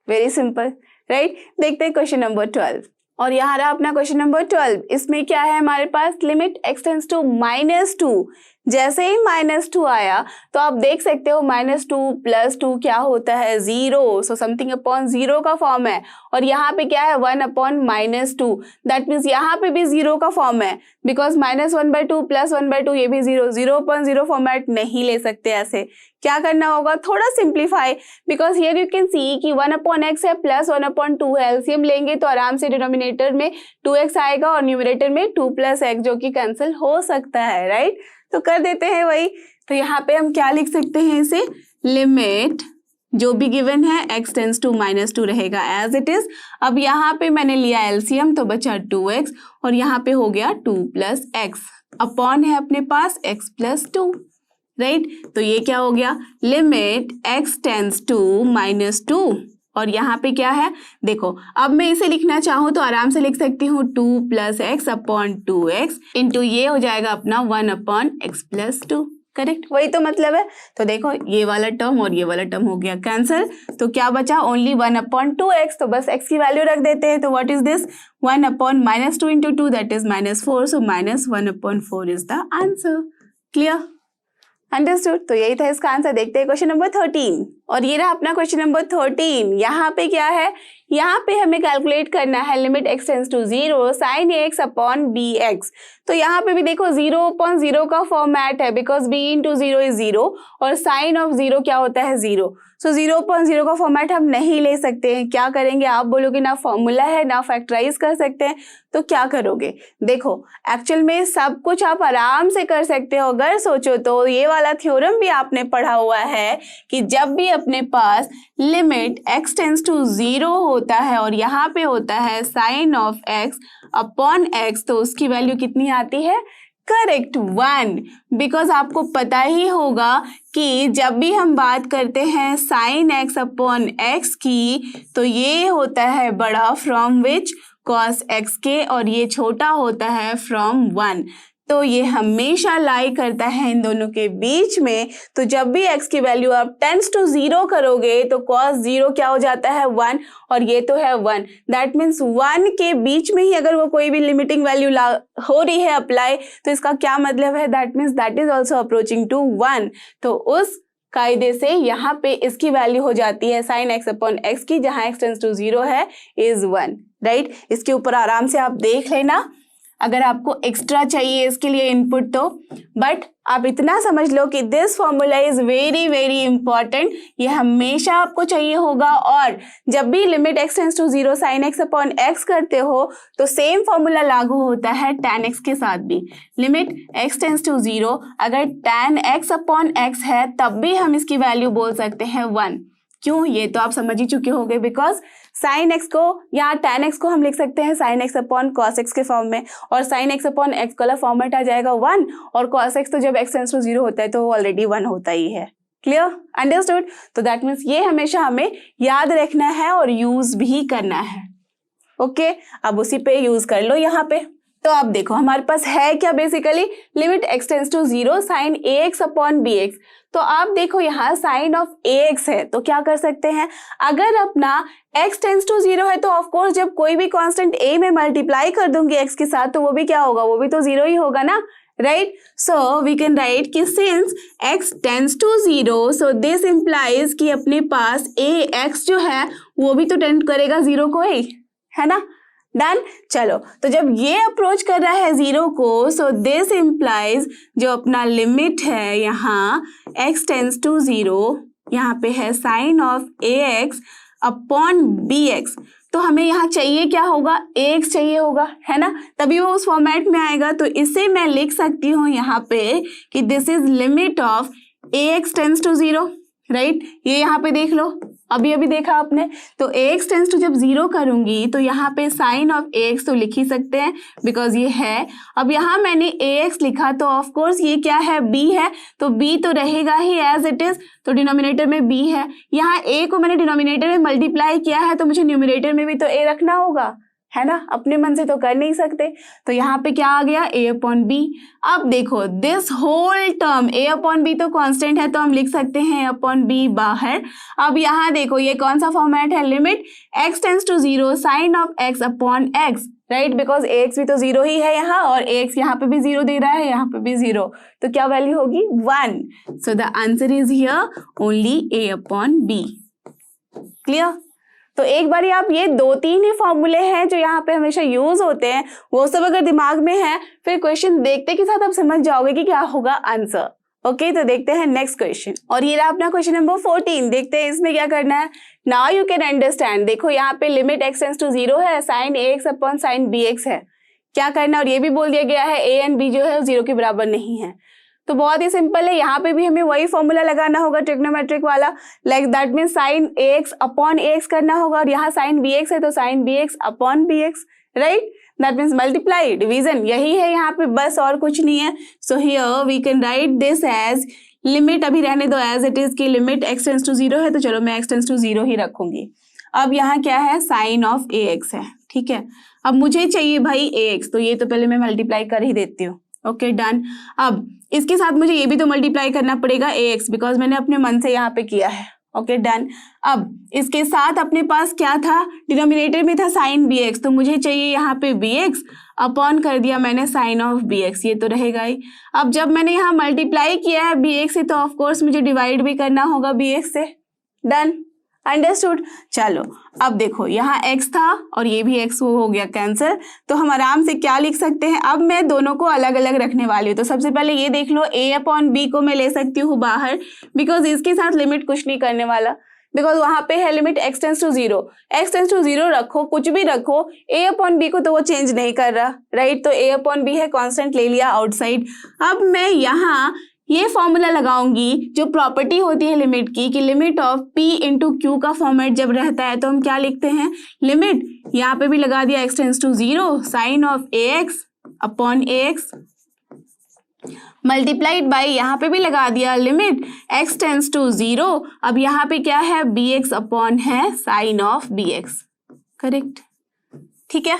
Very simple, right. देखते हैं क्वेश्चन नंबर 12, और यहाँ रहा अपना क्वेश्चन नंबर 12। इसमें क्या है हमारे पास, लिमिट x टेंड्स टू -2। जैसे ही -2 आया तो आप देख सकते हो -2 + 2 क्या होता है, 0। सो समथिंग अपॉन 0 का फॉर्म है, और यहाँ पे क्या है 1 अपॉन -2। दैट मीन्स यहाँ पे भी 0 का फॉर्म है, बिकॉज -1/2 + 1/2 ये भी 0, 0/0 फॉर्मेट नहीं ले सकते। ऐसे क्या करना होगा, थोड़ा simplify, because here you can see कि 1 अपॉन x है प्लस 1 अपॉन 2 है। एलसीएम लेंगे तो आराम से डिनोमिनेटर में 2x आएगा और न्यूमरेटर में 2 + x, जो कि कैंसिल हो सकता है, राइट। तो कर देते हैं वही। तो यहाँ पे हम क्या लिख सकते हैं इसे, लिमिट जो भी गिवन है x टेंड्स टू -2 रहेगा एज इट इज। अब यहाँ पे मैंने लिया एलसीएम तो बचा 2x, और यहाँ पे हो गया 2 + x, अपॉन है अपने पास x + 2, राइट। तो ये क्या हो गया, लिमिट x टेंड्स टू -2, और यहाँ पे क्या है, देखो अब मैं इसे लिखना चाहूँ तो आराम से लिख सकती हूँ 2 + x अपॉन 2x इंटू ये हो जाएगा अपना 1 अपॉन x + 2, करेक्ट, वही तो मतलब है। तो देखो ये वाला टर्म और ये वाला टर्म हो गया कैंसिल, तो क्या बचा, ओनली 1 अपॉन 2x। तो बस x की वैल्यू रख देते हैं, तो what is this, 1 upon -2 into 2 that is -4, so -1 upon 4 is the answer. Clear, understood. तो यही था इसका आंसर। देखते हैं क्वेश्चन नंबर 13, और ये रहा अपना क्वेश्चन नंबर 13। यहाँ पे क्या है, यहाँ पे हमें कैलकुलेट करना है limit x tends to 0 sin ax upon bx। तो यहाँ पे भी देखो 0/0 का फॉर्मेट है, बिकॉज b इंटू 0 इज 0 और साइन ऑफ 0 क्या होता है, 0। सो 0/0 का फॉर्मेट हम नहीं ले सकते हैं। क्या करेंगे, आप बोलोगे ना फॉर्मूला है ना फैक्टराइज कर सकते हैं, तो क्या करोगे, देखो एक्चुअल में सब कुछ आप आराम से कर सकते हो अगर सोचो तो। ये वाला थ्योरम भी आपने पढ़ा हुआ है कि जब भी अपने पास लिमिट x टेंड्स टू 0 होता है और यहाँ पे होता है sine of x upon x, तो उसकी वैल्यू कितनी आती है, करेक्ट 1। बिकॉज आपको पता ही होगा कि जब भी हम बात करते हैं साइन x अपॉन x की, तो ये होता है बड़ा फ्रॉम विच, cos x के, और ये छोटा होता है फ्रॉम 1। तो ये हमेशा लाई करता है इन दोनों के बीच में। तो जब भी x की वैल्यू आप टेंड्स टू 0 करोगे तो cos 0 क्या हो जाता है 1, और ये तो है 1। दैट मीन्स 1 के बीच में ही अगर वो कोई भी लिमिटिंग वैल्यू हो रही है अप्लाई, तो इसका क्या मतलब है, that means that is also approaching to 1। तो उस कायदे से यहाँ पे इसकी वैल्यू हो जाती है साइन x अपॉन x की, जहाँ x टेंड्स टू 0 है इज 1, राइट। इसके ऊपर आराम से आप देख लेना अगर आपको एक्स्ट्रा चाहिए इसके लिए इनपुट तो, बट आप इतना समझ लो कि this formula is very very important. ये हमेशा आपको चाहिए होगा, और जब भी limit x tends to 0 sine x upon x करते हो तो सेम फॉर्मूला लागू होता है tan x के साथ भी। लिमिट x टेंड्स टू 0 अगर tan x अपॉन x है तब भी हम इसकी वैल्यू बोल सकते हैं 1। क्यों, ये तो आप समझ ही चुके होंगे, बिकॉज साइन x को या tan x को हम लिख सकते हैं sine x upon cos x के फॉर्म में, और साइन x अपॉन x वाला फॉर्मेट आ जाएगा 1, और cos x तो जब x टेंड्स टू 0 होता है तो ऑलरेडी 1 होता ही है। Clear, understood. तो दैट मीन्स ये हमेशा हमें याद रखना है और यूज भी करना है। ओके, अब उसी पे यूज कर लो यहाँ पे। तो अब देखो हमारे पास है क्या, basically limit x tends to 0 sine ax upon bx। तो आप देखो यहाँ साइन ऑफ ax है, तो क्या कर सकते हैं, अगर अपना x टेंड्स टू 0 है तो ऑफ कोर्स जब कोई भी कांस्टेंट a में मल्टीप्लाई कर दूंगी x के साथ तो वो भी क्या होगा, वो भी तो 0 ही होगा ना, right. So we can write कि since x tends to 0 so this implies कि अपने पास ax जो है वो भी तो टेंड करेगा 0 को ही, है ना। डन। चलो, तो जब ये अप्रोच कर रहा है 0 को, सो दिस इम्प्लाइज जो अपना लिमिट है यहाँ x टेंड्स टू 0, यहाँ पे है sine of ax upon bx। तो हमें यहाँ चाहिए क्या होगा, ax चाहिए होगा, है ना, तभी वो उस फॉर्मेट में आएगा। तो इसे मैं लिख सकती हूँ यहाँ पे कि this is limit of ax tends to 0, right. ये यहाँ पे देख लो, अभी अभी देखा आपने। तो ax टेंड्स टू जब 0 करूंगी तो यहाँ पे साइन ऑफ ax तो लिख ही सकते हैं बिकॉज ये है। अब यहाँ मैंने ax लिखा तो ऑफ कोर्स ये क्या है, b है, तो b तो रहेगा ही एज इट इज, तो डिनोमिनेटर में b है। यहाँ a को मैंने डिनोमिनेटर में मल्टीप्लाई किया है तो मुझे न्यूमिनेटर में भी तो a रखना होगा, है ना, अपने मन से तो कर नहीं सकते। तो यहाँ पे क्या आ गया, a अपॉन बी। अब देखो this whole term a upon b तो कांस्टेंट है तो हम लिख सकते हैं a अपॉन बी बाहर। अब यहाँ देखो ये कौन सा फॉर्मेट है, limit x tends to 0 sine of x upon x, right, because ax भी तो 0 ही है यहाँ और ax यहाँ पे भी 0 दे रहा है, यहाँ पे भी 0, तो क्या वैल्यू होगी 1। So the answer is here only a upon b. Clear. तो एक बार आप ये 2-3 ही फॉर्मूले हैं जो यहाँ पे हमेशा यूज होते हैं, वो सब अगर दिमाग में है फिर क्वेश्चन देखते के साथ आप समझ जाओगे कि क्या होगा आंसर। ओके, तो देखते हैं नेक्स्ट क्वेश्चन, और ये रहा अपना क्वेश्चन नंबर 14। देखते हैं इसमें क्या करना है। नाउ यू कैन अंडरस्टैंड, देखो यहाँ पे लिमिट x टेंड्स टू 0 है, sine ax upon sine bx है, क्या करना है, और ये भी बोल दिया गया है a एंड b जो है 0 के बराबर नहीं है। तो बहुत ही सिंपल है, यहाँ पे भी हमें वही फॉर्मूला लगाना होगा ट्रिग्नोमेट्रिक वाला, like that mean sine ax upon ax करना होगा, और यहाँ साइन bx है तो sine bx upon bx, right, that means multiply, division, यही है यहाँ पे, बस और कुछ नहीं है। So here we can write this as limit, अभी रहने दो एज इट इज की लिमिट x टेंड्स टू 0 है तो चलो मैं x टेंड्स टू 0 ही रखूंगी। अब यहाँ क्या है, साइन ऑफ ax है, ठीक है। अब मुझे चाहिए भाई ax, तो ये तो पहले मैं मल्टीप्लाई कर ही देती हूँ। Okay done. अब इसके साथ मुझे ये भी तो मल्टीप्लाई करना पड़ेगा ax, बिकॉज मैंने अपने मन से यहाँ पे किया है। Okay done. अब इसके साथ अपने पास क्या था, डिनोमिनेटर में था साइन bx, तो मुझे चाहिए यहाँ पे bx, अपॉन कर दिया मैंने साइन ऑफ bx, ये तो रहेगा ही। अब जब मैंने यहाँ मल्टीप्लाई किया है bx से तो ऑफ कोर्स मुझे डिवाइड भी करना होगा bx से। Done, understood. चलो अब देखो यहाँ x था और ये भी x वो हो गया कैंसिल, तो हम आराम से क्या लिख सकते हैं, अब मैं दोनों को अलग अलग रखने वाली हूँ। तो सबसे पहले ये देख लो, a अपॉन b को मैं ले सकती हूँ बाहर, बिकॉज इसके साथ लिमिट कुछ नहीं करने वाला, बिकॉज वहां पे है limit x tends to 0, x tends to 0 रखो, कुछ भी रखो, a अपॉन b को तो वो चेंज नहीं कर रहा, राइट, तो a अपॉन b है, कांस्टेंट ले लिया आउटसाइड। अब मैं यहाँ ये फॉर्मूला लगाऊंगी जो प्रॉपर्टी होती है लिमिट की, कि limit of p into Q का फॉर्मेट जब रहता है तो हम क्या लिखते हैं, लिमिट, यहाँ पे भी लगा दिया x tends to 0 sine of ax upon ax multiplied by, यहाँ पे भी लगा दिया लिमिट x टेंड्स टू 0, अब यहाँ पे क्या है, bx अपॉन है साइन ऑफ bx, करेक्ट, ठीक है,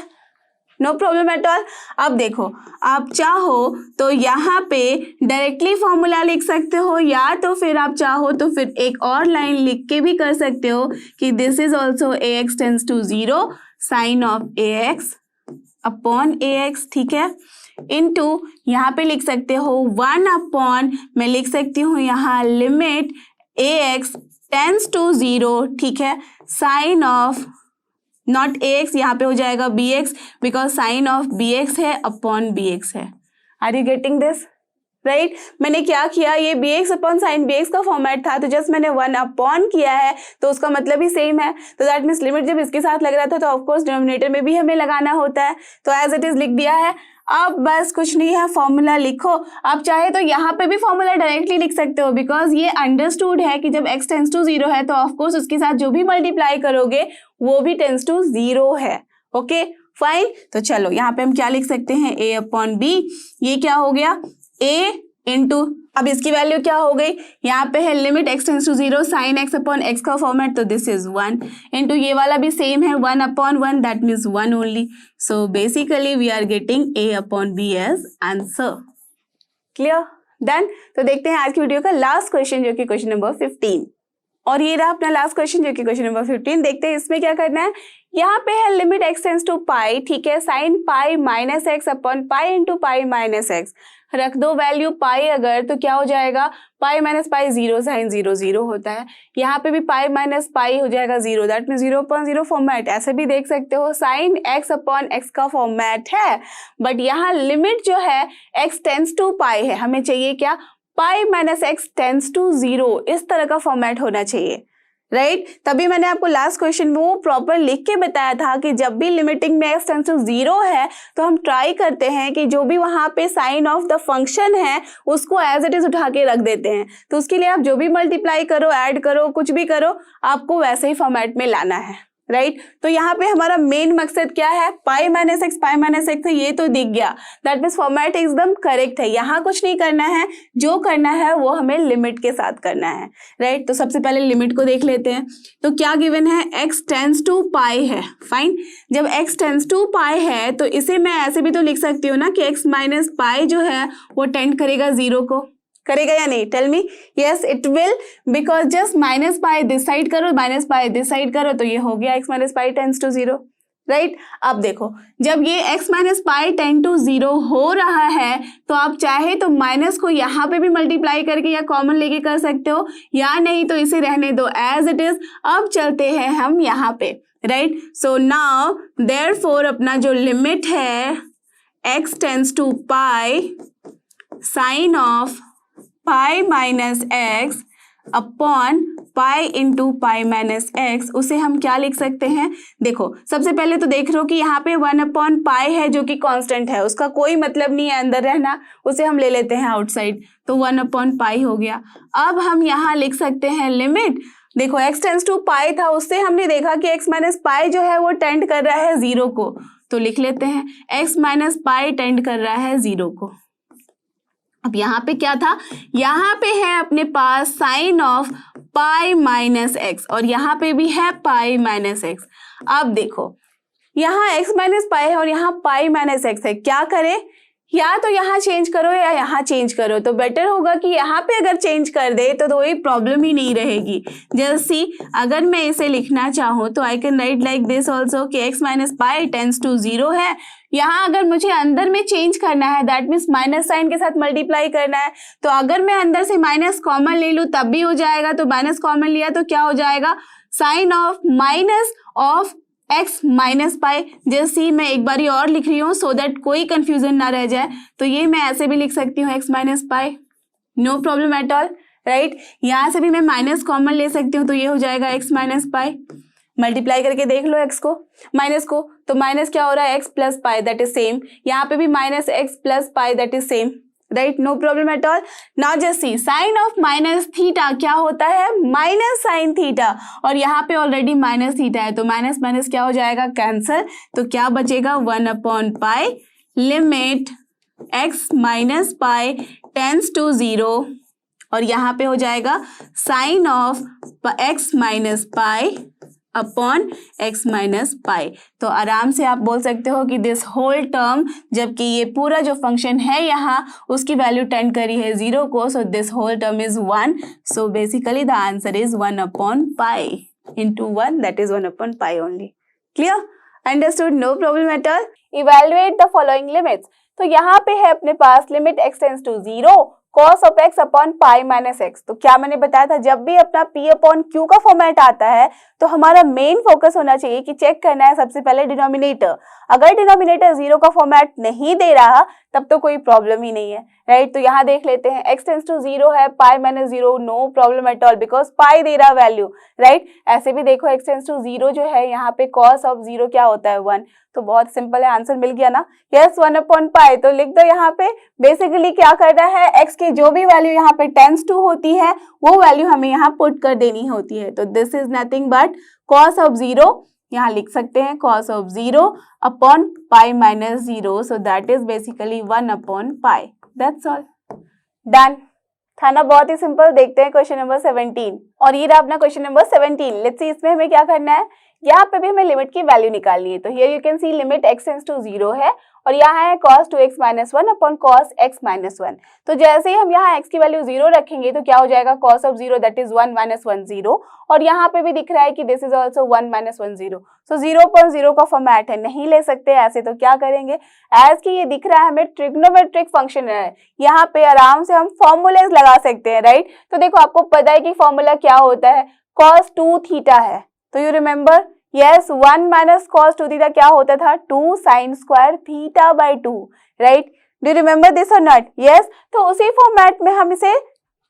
नो प्रॉब्लम एट ऑल। अब देखो आप चाहो तो यहाँ पे डायरेक्टली फॉर्मूला लिख सकते हो, या तो फिर आप चाहो तो फिर एक और लाइन लिख के भी कर सकते हो कि this is also ax tends to 0 sine of ax upon ax, ठीक है, इनटू यहाँ पे लिख सकते हो 1 अपॉन, मैं लिख सकती हूँ यहाँ लिमिट ax टेंड्स टू 0, ठीक है, साइन ऑफ नॉट ax, यहाँ पे हो जाएगा bx, because sine of bx है अपॉन bx है। Are you getting this, right. मैंने क्या किया, ये bx अपॉन साइन bx का फॉर्मेट था तो जस्ट मैंने 1 अपॉन किया है, तो उसका मतलब ही सेम है, तो दैट मीन्स लिमिट जब इसके साथ लग रहा था तो ऑफकोर्स डिनोमिनेटर में भी हमें लगाना होता है, तो एज इट इज लिख दिया है। अब बस कुछ नहीं है, फॉर्मूला लिखो। आप चाहे तो यहाँ पे भी फॉर्मूला डायरेक्टली लिख सकते हो, बिकॉज ये अंडरस्टूड है कि जब x टेंड्स टू 0 है तो ऑफकोर्स उसके साथ जो भी मल्टीप्लाई करोगे वो भी टेंड्स टू 0 है। ओके फाइन, तो चलो यहाँ पे हम क्या लिख सकते हैं, a अपॉन b, ये क्या हो गया, a इनटू, अब इसकी वैल्यू क्या हो गई, यहाँ पे है limit x tends to 0 sine x upon x का फॉर्मेट, तो दिस इज 1 इनटू ये वाला भी सेम है 1 upon 1, that means 1 only. So basically we are getting a upon b as answer. Clear? Done. तो देखते हैं आज की वीडियो का लास्ट क्वेश्चन जो कि क्वेश्चन नंबर 15. और ये रहा अपना लास्ट क्वेश्चन जो कि क्वेश्चन नंबर 15. देखते हैं इसमें क्या करना है. यहाँ पे है लिमिट x टेंस टू पाई, ठीक है, sine pi minus x upon pi into pi minus x. रख दो वैल्यू पाई अगर, तो क्या हो जाएगा, पाई माइनस पाई 0 साइन 0 0 होता है. यहाँ पे भी पाई माइनस पाई हो जाएगा 0, दैट मीन 0 अपॉन 0 फॉर्मेट. ऐसे भी देख सकते हो साइन x अपॉन x का फॉर्मेट है, बट यहाँ लिमिट जो है x टेंस टू पाई है. हमें चाहिए क्या, pi minus x tends to 0, इस तरह का फॉर्मेट होना चाहिए, राइट. तभी मैंने आपको लास्ट क्वेश्चन में वो प्रॉपर लिख के बताया था कि जब भी लिमिटिंग में x टेंस टू 0 है तो हम ट्राई करते हैं कि जो भी वहां पे साइन ऑफ द फंक्शन है उसको एज इट इज उठा के रख देते हैं. तो उसके लिए आप जो भी मल्टीप्लाई करो, ऐड करो, कुछ भी करो, आपको वैसे ही फॉर्मेट में लाना है, राइट. तो यहाँ पे हमारा मेन मकसद क्या है, पाई माइनस एक्स है, ये तो दिख गया, दैट मीन्स फॉर्मेट एकदम करेक्ट है. यहाँ कुछ नहीं करना है, जो करना है वो हमें लिमिट के साथ करना है, राइट. तो सबसे पहले लिमिट को देख लेते हैं. तो क्या गिवन है, x टेंस टू पाई है, फाइन. जब x टेंस टू पाई है तो इसे मैं ऐसे भी तो लिख सकती हूँ ना कि x माइनस पाई जो है वो टेंड करेगा 0 को, करेगा या नहीं, tell me. Yes it will, because just minus pi this side करो, माइनस पाई दिस साइड करो, तो ये हो गया x minus pi tends to 0, right. अब देखो जब ये x minus pi tend to 0 हो रहा है तो आप चाहे तो माइनस को यहाँ पे भी मल्टीप्लाई करके या कॉमन लेके कर सकते हो, या नहीं तो इसे रहने दो एज इट इज. अब चलते हैं हम यहाँ पे, राइट. सो नाउ देयरफॉर अपना जो लिमिट है x tends to pi sine of pi minus x upon pi into pi minus x, उसे हम क्या लिख सकते हैं. देखो सबसे पहले तो देख रहे हो कि यहाँ पे 1 अपॉन पाई है जो कि कांस्टेंट है, उसका कोई मतलब नहीं है अंदर रहना, उसे हम ले लेते हैं आउटसाइड, तो 1 अपॉन पाई हो गया. अब हम यहाँ लिख सकते हैं लिमिट. देखो x टेंस टू पाई था, उससे हमने देखा कि x माइनस पाई जो है वो टेंड कर रहा है 0 को, तो लिख लेते हैं x माइनस पाई टेंड कर रहा है 0 को. अब यहाँ पे क्या था, यहाँ पे है अपने पास sine of pi minus x और यहाँ पे भी है पाई माइनस एक्स. अब देखो यहाँ x माइनस पाई है और यहाँ पाई माइनस एक्स है, क्या करें, या तो यहाँ चेंज करो या यहाँ चेंज करो. तो बेटर होगा कि यहाँ पे अगर चेंज कर दे तो कोई प्रॉब्लम ही नहीं रहेगी. जैसे अगर मैं इसे लिखना चाहूँ तो I can write like this also कि x minus pi tends to 0 है. यहाँ अगर मुझे अंदर में चेंज करना है, दैट मीन्स माइनस साइन के साथ मल्टीप्लाई करना है, तो अगर मैं अंदर से माइनस कॉमन ले लूँ तब भी हो जाएगा. तो माइनस कॉमन लिया तो क्या हो जाएगा, sine of minus of x minus pi. जैसे मैं एक बारी और लिख रही हूँ सो दैट कोई कंफ्यूजन ना रह जाए, तो ये मैं ऐसे भी लिख सकती हूँ x minus pi, no problem at all, right. यहाँ से भी मैं माइनस कॉमन ले सकती हूँ, तो ये हो जाएगा x माइनस पाई. मल्टीप्लाई करके देख लो x को माइनस को, तो माइनस क्या हो रहा है, x plus pi, that is same. यहाँ पे भी minus x plus pi, that is same, right, no problem at all. Now just see sine of minus theta क्या होता है, माइनस साइन थीटा, और यहाँ पे ऑलरेडी माइनस थीटा है, तो माइनस माइनस क्या हो जाएगा, कैंसल. तो क्या बचेगा, 1 upon pi limit x minus pi tends to 0, और यहाँ पे हो जाएगा sine of x minus pi upon x minus pi. तो आराम से आप बोल सकते हो कि दिस होल टर्म, जबकि ये पूरा जो फंक्शन है यहाँ उसकी वैल्यू टेंड करी है 0 को, so this whole term is 1. So basically the answer is 1 upon pi into 1, that is 1 upon pi only. Clear, understood, no problem at all. Evaluate the following limits. तो यहाँ पे है अपने पास limit x tends to 0 cos of x upon pi minus x. तो क्या मैंने बताया था, जब भी अपना p अपॉन q का फॉर्मेट आता है तो हमारा मेन फोकस होना चाहिए कि चेक करना है सबसे पहले डिनोमिनेटर. अगर डिनोमिनेटर 0 का फॉर्मेट नहीं दे रहा तब तो कोई प्रॉब्लम ही नहीं है, राइट. तो यहाँ देख लेते हैं x टेंस टू 0 है, pi minus 0, no problem at all because pi दे रहा वैल्यू, राइट. ऐसे भी देखो x टेंस टू 0 जो है यहाँ पे cos ऑफ 0 क्या होता है, 1. तो बहुत सिंपल है, आंसर मिल गया ना. यस, 1 अपॉन पाई. तो लिख दो यहाँ पे. बेसिकली क्या करना है, x की जो भी वैल्यू यहाँ पे टेंस टू होती है वो वैल्यू हमें यहाँ पुट कर देनी होती है. तो this is nothing but cos of 0, यहाँ लिख सकते हैं cos of 0 upon pi minus 0, so that is basically 1 upon pi. That's all. Done. था ना बहुत ही सिंपल। देखते हैं क्वेश्चन नंबर 17 और ये रहा अपना क्वेश्चन नंबर 17। लेट्स सी इसमें हमें क्या करना है, यहाँ पे भी हमें लिमिट की वैल्यू निकालनी है। तो here you can see limit x tends to 0 है और यहाँ है cos 2x - 1 upon cos x - 1। तो जैसे ही हम यहाँ x की वैल्यू 0 रखेंगे तो क्या हो जाएगा, cos ऑफ 0 दैट इज 1 - 1 0 और यहाँ पे भी दिख रहा है कि दिस इज ऑल्सो 1 - 1 0। सो 0.0 का फॉर्मेट है, नहीं ले सकते ऐसे। तो क्या करेंगे, एज की ये दिख रहा है हमें ट्रिग्नोमेट्रिक फंक्शन है, यहाँ पे आराम से हम फॉर्मूलेज लगा सकते हैं, राइट। तो देखो आपको पता है कि फॉर्मूला क्या होता है, cos 2 थीटा है। तो you remember, yes 1 - cos 2 theta क्या होता था, 2 sin square theta by 2, right. Do you remember this और नॉट? यस। तो उसी फॉर्मेट में हम इसे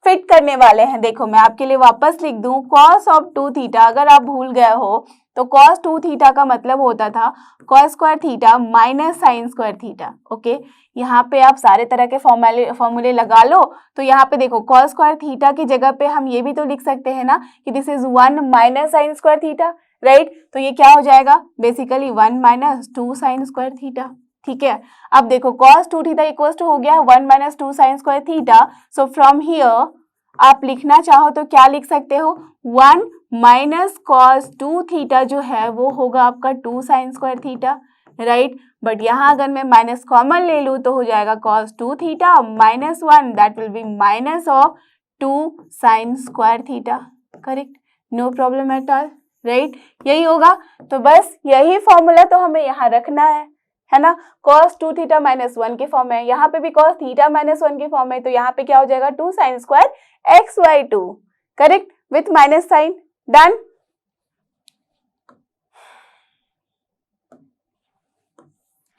फिट करने वाले हैं। देखो मैं आपके लिए वापस लिख दूं, cos ऑफ 2 थीटा, अगर आप भूल गए हो तो cos 2 थीटा का मतलब होता था cos square theta minus sign square theta. Okay, यहाँ पे आप सारे तरह के फॉर्मूले लगा लो। तो यहाँ पे देखो cos स्क्वायर थीटा की जगह पे हम ये भी तो लिख सकते हैं ना कि this is 1 minus sign square theta, right. तो ये क्या हो जाएगा, बेसिकली 1 - 2 साइन स्क्वायर थीटा। ठीक है, अब देखो cos 2 थीटा इक्वल टू हो गया 1 - 2 sine square theta. So from here आप लिखना चाहो तो क्या लिख सकते हो, 1 - cos 2 थीटा जो है वो होगा आपका 2 sine square theta, right. But यहाँ अगर मैं माइनस कॉमन ले लूँ तो हो जाएगा cos 2 theta -1 that will be minus of 2 sine square theta, correct, no problem at all, right. यही होगा। तो बस यही फॉर्मूला तो हमें यहाँ रखना है ना। cos 2 थीटा -1 की फॉर्म है, यहाँ पे भी cos थीटा -1 की फॉर्म है। तो यहाँ पे क्या हो जाएगा, 2 sine square x/2, correct, with minus sine. Done.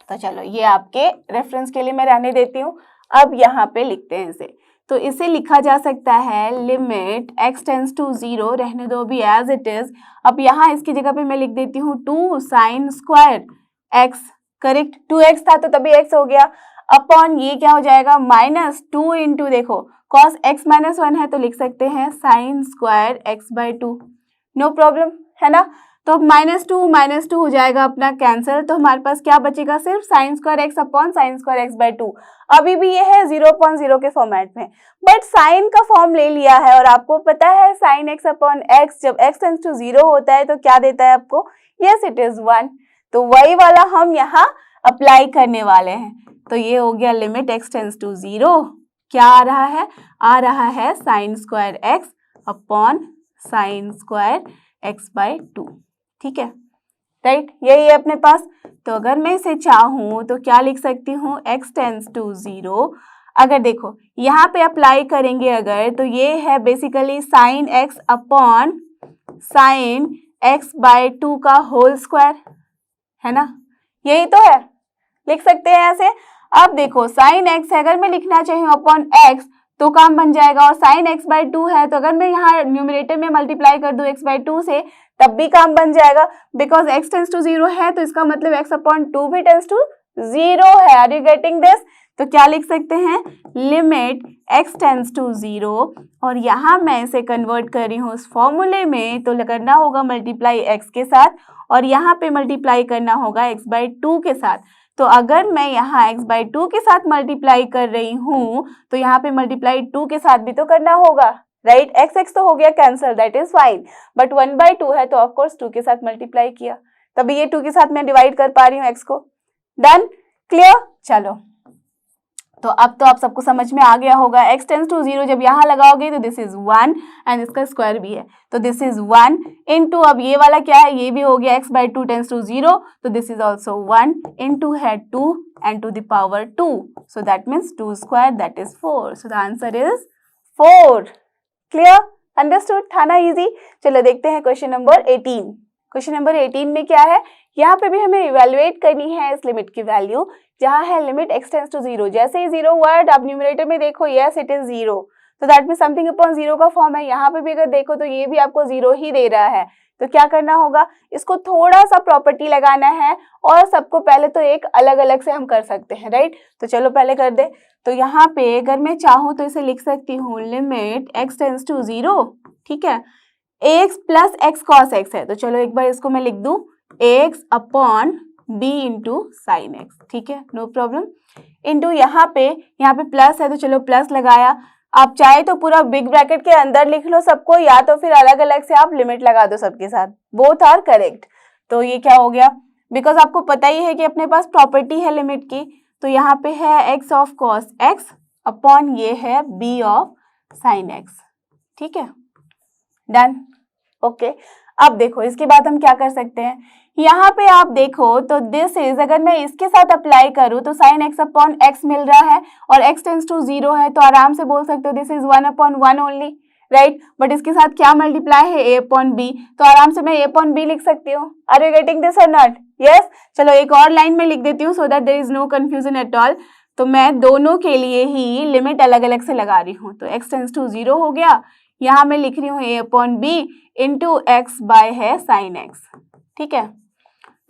तो चलो ये आपके रेफरेंस के लिए मैं रहने देती हूँ। अब यहाँ पे लिखते हैं इसे। तो इसे लिखा जा सकता है लिमिट x टेंड्स टू 0, रहने दो अभी एज इट इज। अब यहाँ इसकी जगह पे मैं लिख देती हूँ 2 sine square x, correct, 2x था तो तभी x हो गया, अपॉन ये क्या हो जाएगा -2 इंटू, देखो cos x - 1 है तो लिख सकते हैं sign square x/2, no problem, है ना। तो -2 हो जाएगा अपना कैंसिल। तो हमारे पास क्या बचेगा, सिर्फ sine square x upon sign square x/2। अभी भी ये है 0.0 के फॉर्मेट में, बट साइन का फॉर्म ले लिया है। और आपको पता है साइन x अपॉन x जब x टेंड्स टू 0 होता है तो क्या देता है आपको, यस इट इज 1। तो वही वाला हम यहाँ अप्लाई करने वाले हैं। तो ये हो गया लिमिट x टेंड्स टू 0, क्या आ रहा है sine square x upon sign square x/2, ठीक है, राइट, यही है अपने पास। तो अगर मैं इसे चाहूँ तो क्या लिख सकती हूँ, x टेंड्स टू 0, अगर देखो यहाँ पे अप्लाई करेंगे अगर, तो ये है basically sine x upon sine x/2 का होल स्क्वायर, है ना, यही तो है, लिख सकते हैं ऐसे। अब देखो साइन x है, अगर मैं लिखना चाहूँ अपॉन x तो काम बन जाएगा, और साइन x/2 है तो अगर मैं यहाँ न्यूमरेटर में मल्टीप्लाई कर दूं x/2 से तब भी काम बन जाएगा, बिकॉज x टेंड्स टू 0 है तो इसका मतलब x/2 भी टेंड्स टू 0 है। Are you getting this? तो क्या लिख सकते हैं, लिमिट x टेंड्स टू 0, और यहाँ मैं इसे कन्वर्ट कर रही हूँ उस फॉर्मूले में, तो करना होगा मल्टीप्लाई x के साथ और यहाँ पे मल्टीप्लाई करना होगा x/2 के साथ। तो अगर मैं यहाँ x/2 के साथ मल्टीप्लाई कर रही हूँ तो यहाँ पे मल्टीप्लाई 2 के साथ भी तो करना होगा, राइट। x तो हो गया cancel, that is fine, but 1/2 है तो ऑफकोर्स 2 के साथ मल्टीप्लाई किया, तभी ये 2 के साथ मैं डिवाइड कर पा रही हूँ x को। Done, clear. चलो तो अब तो आप सबको समझ में आ गया होगा, x टेंड्स टू 0 जब यहाँ लगाओगे तो दिस इज 1 एंड इसका स्क्वायर भी है, तो दिस इज 1 इंटू, अब ये वाला क्या है, ये भी हो गया x/2 टेंड्स टू 0, तो दिस इज ऑल्सो 1 इंटू है 2 and to the power 2, so that means 2 square that is 4, so the answer is 4। Clear, understood, था ना इजी। चलो देखते हैं क्वेश्चन नंबर 18। क्वेश्चन नंबर 18 में क्या है, यहाँ पे भी हमें इवेलुएट करनी है इस लिमिट की वैल्यू, जहाँ है लिमिट x टेंड्स टू 0, जैसे ही 0 वर्ड आप न्यूमरेटर में देखो, यस इट इज 0, तो दैट मीन समथिंग अपॉन 0 का फॉर्म है। यहाँ पे भी अगर देखो तो ये भी आपको 0 ही दे रहा है, तो क्या करना होगा, इसको थोड़ा सा प्रॉपर्टी लगाना है, और सबको पहले तो एक अलग अलग से हम कर सकते हैं, राइट। तो चलो पहले कर दे। तो यहाँ पे अगर मैं चाहूँ तो इसे लिख सकती हूँ लिमिट x टेंड्स टू 0, ठीक है, ax plus x cos x है, तो चलो एक बार इसको मैं लिख दूँ, ax upon b into sine x, ठीक है, नो प्रॉब्लम। इंटू यहाँ पे प्लस है तो चलो प्लस लगाया। आप चाहे तो पूरा बिग ब्रैकेट के अंदर लिख लो सबको, या तो फिर अलग अलग से आप लिमिट लगा दो सबके साथ, बोथ आर करेक्ट। तो ये क्या हो गया, बिकॉज आपको पता ही है कि अपने पास प्रॉपर्टी है लिमिट की, तो यहाँ पे है x of cos x upon ये है b ऑफ sin x, ठीक है, डन, ओके। अब देखो इसके बाद हम क्या कर सकते हैं, यहाँ पे आप देखो तो दिस इज, अगर मैं इसके साथ अप्लाई करूँ तो sin x अपॉन x मिल रहा है और x टेंस टू 0 है, तो आराम से बोल सकते हो this is 1 upon 1 only, right. But इसके साथ क्या मल्टीप्लाई है, a अपॉन b, तो आराम से मैं a अपॉन b लिख सकती हूँ। आर यू गेटिंग दिस और नॉट? यस, चलो एक और लाइन में लिख देती हूँ so that there is no confusion at all. तो मैं दोनों के लिए ही लिमिट अलग अलग से लगा रही हूँ, तो x टेंस टू 0 हो गया, यहाँ मैं लिख रही हूँ a upon b into x by है साइन एक्स, ठीक है।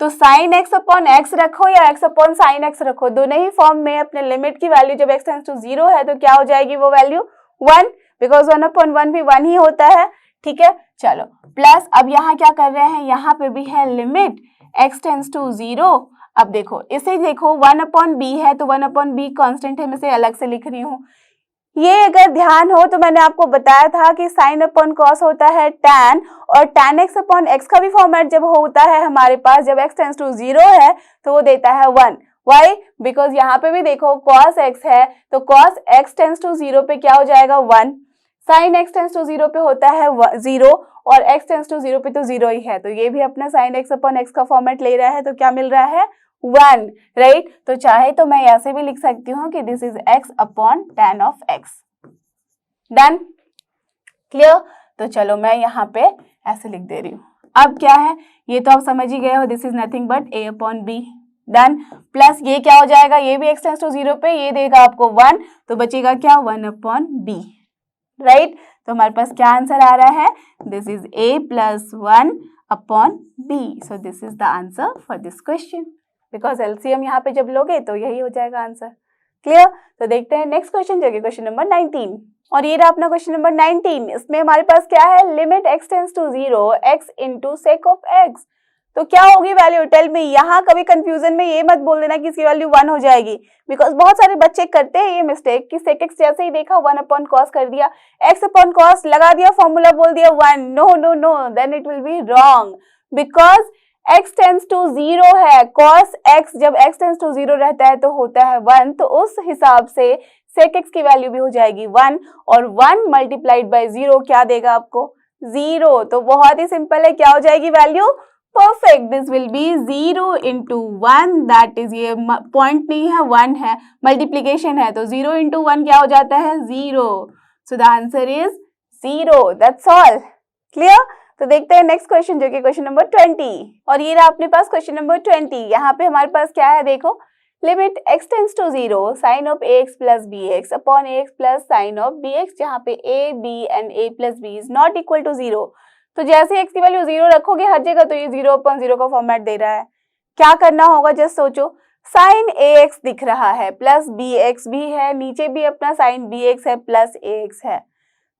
तो साइन एक्स अपॉन एक्स रखो या एक्स अपॉन साइन एक्स रखो, दोनों ही फॉर्म में अपने लिमिट की वैल्यू जब x टेंस टू 0 है तो क्या हो जाएगी वो वैल्यू 1, बिकॉज 1 अपॉन 1 भी 1 ही होता है, ठीक है। चलो प्लस, अब यहाँ क्या कर रहे हैं, यहाँ पे भी है लिमिट x टेंस टू 0। अब देखो इसे देखो 1 अपॉन b है तो 1 अपॉन b कॉन्स्टेंट है, मैं इसे अलग से लिख रही हूँ। ये अगर ध्यान हो तो मैंने आपको बताया था कि साइन अपॉन कॉस होता है tan, और tan x अपॉन x का भी फॉर्मेट जब होता है हमारे पास, जब x टेंस टू 0 है तो वो देता है 1। वाई? बिकॉज यहाँ पे भी देखो cos x है तो cos x टेंस टू 0 पे क्या हो जाएगा 1, साइन x टेंस टू 0 पे होता है 0 और x टेंस टू 0 पे तो 0 ही है, तो ये भी अपना साइन x अपॉन x का फॉर्मेट ले रहा है, तो क्या मिल रहा है 1, राइट। तो चाहे तो मैं ऐसे भी लिख सकती हूँ कि this is x upon tan of x, done, clear. तो चलो मैं यहाँ पे ऐसे लिख दे रही हूँ। अब क्या है, ये तो आप समझ ही गए हो, this is nothing but a upon b, done. Plus ये क्या हो जाएगा, ये भी x टेंस टू 0 पे ये देगा आपको 1, तो बचेगा क्या 1 अपॉन b, राइट। तो हमारे पास क्या आंसर आ रहा है, this is a plus 1 upon b, so this is the answer for this question, because LCM यहाँ पे जब लोगे तो यही हो जाएगा आंसर, क्लियर। तो देखते हैं नेक्स्ट क्वेश्चन जो कि क्वेश्चन नंबर 19, और ये रहा अपना क्वेश्चन नंबर 19। इसमें हमारे पास क्या है, limit x tends to 0 x into sec of x, तो क्या होगी वैल्यू, टेल मी। यहाँ कभी कंफ्यूजन में ये मत बोल देना कि इसकी वैल्यू 1 हो जाएगी, बिकॉज बहुत सारे बच्चे करते हैं ये मिस्टेक कि सेक एक्स जैसे ही देखा 1 अपॉन कॉस कर दिया, x अपॉन कॉस लगा दिया, फॉर्मूला बोल दिया 1, no no no, then it will be wrong, because x tends to 0 है, cos x जब x टेंस टू 0 रहता है तो होता है 1, तो उस हिसाब से sec x की वैल्यू भी हो जाएगी 1, और 1 मल्टीप्लाइड बाय 0 क्या देगा आपको 0, तो बहुत ही सिंपल है, क्या हो जाएगी value, perfect, this will B 0 into 1, that is, ये पॉइंट नहीं है 1 है, मल्टीप्लीकेशन है, तो 0 इंटू 1 क्या हो जाता है 0, सो the answer is 0, that's all, clear. तो देखते हैं नेक्स्ट क्वेश्चन जो कि क्वेश्चन नंबर 20, और ये रहा अपने पास क्वेश्चन नंबर 20। यहाँ पे हमारे पास क्या है, देखो limit x tends to 0 sine of ax plus bx upon ax plus sine of bx, जहाँ पे a b and a plus b is not equal to 0, तो जैसे x की वैल्यू 0 रखोगे हर जगह तो ये 0 अपॉन 0 का फॉर्मेट दे रहा है। क्या करना होगा, जस्ट सोचो, साइन ax दिख रहा है प्लस bx भी है, नीचे भी अपना साइन bx है प्लस ax है,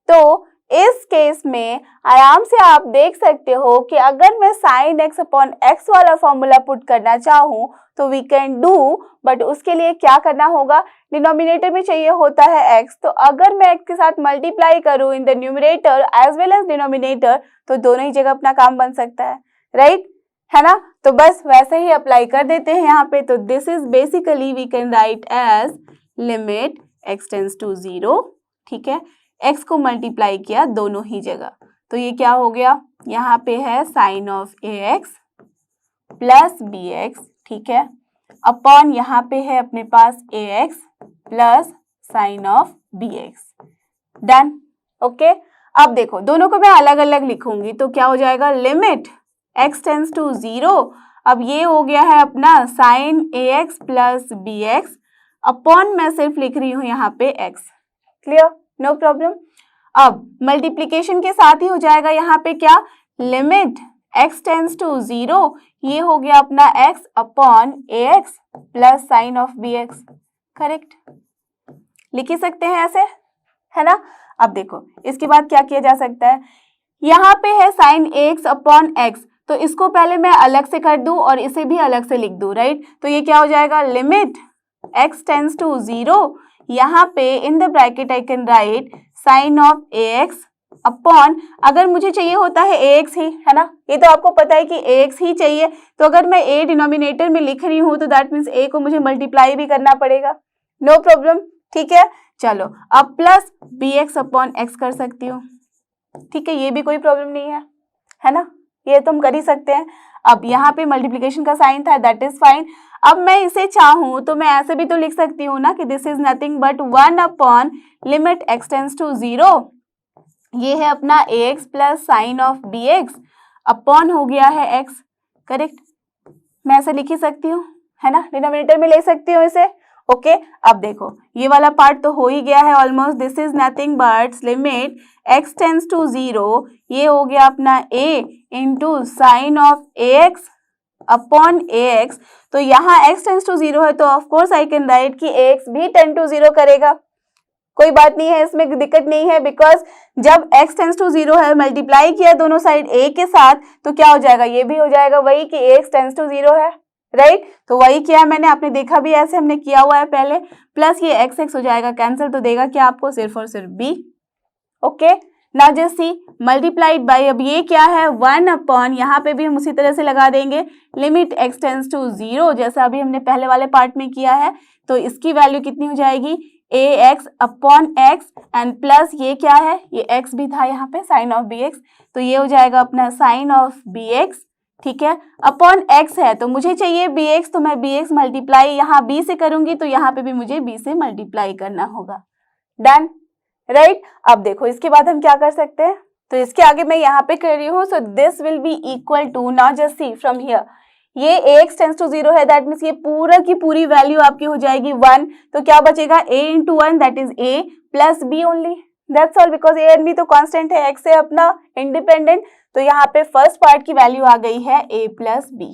तो इस केस में आराम से आप देख सकते हो कि अगर मैं साइन x अपॉन x वाला फॉर्मूला पुट करना चाहूँ तो वी कैन डू, बट उसके लिए क्या करना होगा, डिनोमिनेटर में चाहिए होता है x, तो अगर मैं x के साथ मल्टीप्लाई करूँ in the numerator as well as denominator तो दोनों ही जगह अपना काम बन सकता है, राइट, है ना। तो बस वैसे ही अप्लाई कर देते हैं यहाँ पे, तो this is basically we can write as limit x tends to 0, ठीक है, x को मल्टीप्लाई किया दोनों ही जगह, तो ये क्या हो गया, यहाँ पे है sine of ax plus bx, ठीक है, अपॉन यहाँ पे है अपने पास ax plus sine of bx, done, okay. अब देखो दोनों को मैं अलग अलग लिखूंगी तो क्या हो जाएगा, लिमिट x टेंस टू 0, अब ये हो गया है अपना sine ax plus bx, upon मैं सिर्फ लिख रही हूँ यहाँ पे x, क्लियर, नो प्रॉब्लम। अब मल्टीप्लीकेशन के साथ ही हो जाएगा यहाँ पे क्या, लिमिट x टेंस टू 0, ये हो गया अपना x upon ax plus sine of bx, correct, लिख ही सकते हैं ऐसे, है ना। अब देखो इसके बाद क्या किया जा सकता है, यहाँ पे है साइन ax अपॉन x, तो इसको पहले मैं अलग से कर दूं और इसे भी अलग से लिख दूं, राइट। तो ये क्या हो जाएगा, लिमिट x टेंड्स टू 0, यहाँ पे in the bracket I can write sine of ax upon, अगर मुझे चाहिए होता है ax ही, है ना, ये तो आपको पता है कि ax ही चाहिए, तो अगर मैं a डिनोमिनेटर में लिख रही हूँ तो दैट मीन्स a को मुझे मल्टीप्लाई भी करना पड़ेगा, नो प्रॉब्लम, ठीक है। चलो अब प्लस bx अपॉन x कर सकती हूँ, ठीक है, ये भी कोई प्रॉब्लम नहीं है ना, ये तो हम कर ही सकते हैं। अब यहाँ पे मल्टीप्लिकेशन का साइन था, दैट इज फाइन। अब मैं इसे चाहूँ तो मैं ऐसे भी तो लिख सकती हूँ ना कि this is nothing but 1 upon limit x tends to 0, ये है अपना ax plus sine of bx upon हो गया है x, करेक्ट, मैं ऐसे लिख ही सकती हूँ, है ना, डिनोमिनेटर में ले सकती हूँ इसे, ओके। अब देखो ये वाला पार्ट तो हो ही गया है almost, this is nothing but limit x tends to 0, ये हो गया अपना a into sine of ax upon ax, तो यहाँ x टेंड्स टू 0 है तो of course I can write कि ax भी टेंड टू 0 करेगा, कोई बात नहीं है, इसमें दिक्कत नहीं है, बिकॉज जब x टेंड्स टू 0 है, मल्टीप्लाई किया दोनों साइड a के साथ, तो क्या हो जाएगा, ये भी हो जाएगा वही कि ax टेंड्स टू 0 है, राइट। तो वही किया मैंने, आपने देखा भी ऐसे हमने किया हुआ है पहले, प्लस ये x x हो जाएगा कैंसिल, तो देगा क्या आपको, सिर्फ और सिर्फ b, okay. Now just see multiplied by, अब ये क्या है 1 अपॉन, यहाँ पे भी हम उसी तरह से लगा देंगे लिमिट x टेंड्स टू 0, जैसा अभी हमने पहले वाले पार्ट में किया है, तो इसकी वैल्यू कितनी हो जाएगी, ax upon x and plus ये क्या है, ये x भी था यहाँ पे साइन ऑफ bx, तो ये हो जाएगा अपना साइन ऑफ bx, ठीक है, अपॉन x है तो मुझे चाहिए bx, तो मैं bx मल्टीप्लाई यहाँ b से करूंगी, तो यहाँ पे भी मुझे b से मल्टीप्लाई करना होगा, डन, राइट। अब देखो इसके बाद हम क्या कर सकते हैं, तो इसके आगे मैं यहाँ पे कर रही हूँ, so this will be equal to, now just see from here, ये ax टेंड्स टू 0 है, दैट मीन्स ये पूरा की पूरी वैल्यू आपकी हो जाएगी 1, तो क्या बचेगा a into 1 that is a plus b only, that's all, because a and b तो कांस्टेंट है, x है अपना इंडिपेंडेंट, तो यहाँ पे फर्स्ट पार्ट की वैल्यू आ गई है a plus b,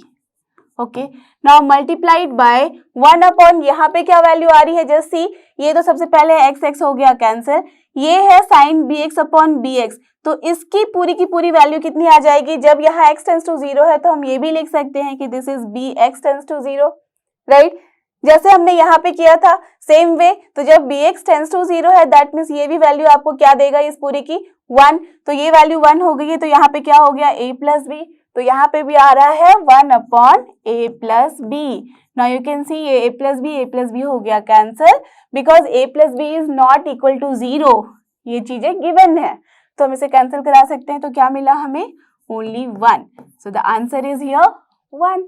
okay. Now multiplied by 1 upon, यहाँ पे क्या वैल्यू आ रही है, जस्ट सी, ये तो सबसे पहले x x हो गया कैंसिल, ये है साइन bx अपॉन bx, तो इसकी पूरी की पूरी वैल्यू कितनी आ जाएगी, जब यहाँ x टेंड्स टू 0 है तो हम ये भी लिख सकते हैं कि this is bx tends to 0, right, जैसे हमने यहाँ पे किया था सेम वे, तो जब bx टेंड्स टू 0 है दैट मीन्स ये भी वैल्यू आपको क्या देगा इस पूरी की 1, तो ये वैल्यू 1 हो गई है, तो यहाँ पे क्या हो गया a प्लस b, तो यहाँ पे भी आ रहा है 1 upon a plus b, now you can see ये a प्लस b हो गया cancel, because a plus b is not equal to 0, ये चीजें गिवन है, तो हम इसे कैंसिल करा सकते हैं, तो क्या मिला हमें, only 1, so the answer is here 1,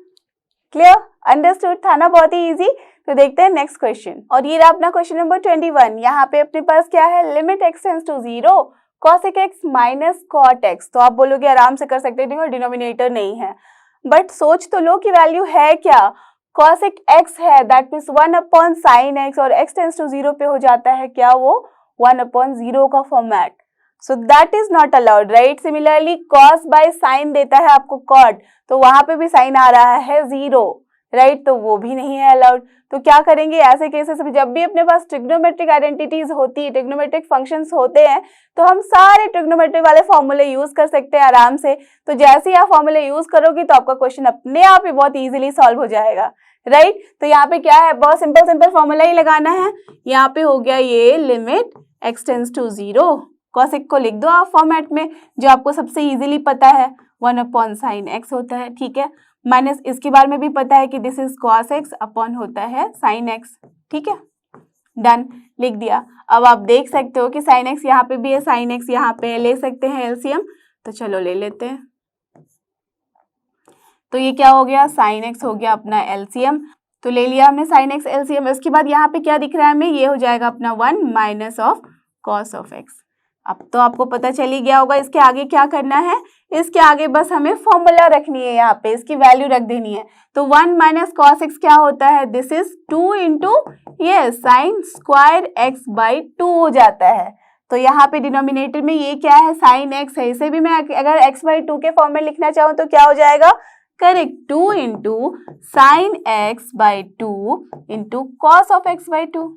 clear, understood था ना, बहुत ही इजी। तो देखते हैं नेक्स्ट क्वेश्चन, और ये रहा अपना क्वेश्चन नंबर 21, यहाँ पे अपने पास क्या है, limit x tends to 0 cosec x minus cot x, तो आप बोलोगे आराम से कर सकते हैं, डिनोमिनेटर नहीं है, बट सोच तो लो कि वैल्यू है क्या, cosec x है, that means 1 upon sine x, और x टेंड्स टू 0 पे हो जाता है क्या, वो 1 अपॉन 0 का format, so that is not allowed, right. Similarly cos by sine देता है आपको cot, तो वहां पे भी साइन आ रहा है 0, राइट, तो वो भी नहीं है अलाउड, तो क्या करेंगे ऐसे केसेस में, जब भी अपने पास ट्रिग्नोमेट्रिक आइडेंटिटीज होती है, ट्रिग्नोमेट्रिक फंक्शंस होते हैं, तो हम सारे ट्रिग्नोमेट्रिक वाले फॉर्मूले यूज कर सकते हैं आराम से, तो जैसे ही आप फॉर्मूले यूज करोगे तो आपका क्वेश्चन अपने आप ही बहुत इजीली सॉल्व हो जाएगा, राइट। तो यहाँ पे क्या है, बहुत सिंपल फॉर्मूला ही लगाना है, यहाँ पे हो गया ये limit x tends to 0, cosec को लिख दो आप फॉर्मेट में जो आपको सबसे इजीली पता है, 1 अपॉन साइन x होता है, ठीक है, माइनस इसके बारे में भी पता है कि this is cos x upon होता है साइन x, ठीक है, डन, लिख दिया। अब आप देख सकते हो कि साइन x यहाँ पे भी है, साइन x यहाँ पे ले सकते हैं एलसीएम, तो चलो ले लेते हैं, तो ये क्या हो गया, साइन x हो गया अपना एलसीएम, तो ले लिया हमने साइन x एलसीएम, इसके बाद यहाँ पे क्या दिख रहा है हमें, ये हो जाएगा अपना 1 minus of cos of x, अब तो आपको पता चल ही गया होगा इसके आगे क्या करना है, इसके आगे बस हमें फॉर्मूला रखनी है, यहाँ पे इसकी वैल्यू रख देनी है, तो 1 माइनस कॉस एक्स क्या होता है, दिस इज 2 इंटू ये साइन स्क्वायर एक्स बाई 2 हो जाता है, तो यहाँ पे डिनोमिनेटर में ये क्या है, साइन एक्स है, इसे भी मैं अगर x बाई 2 के फॉर्म में लिखना चाहूँ तो क्या हो जाएगा, correct, 2 into sine x by 2 into cos of x by 2,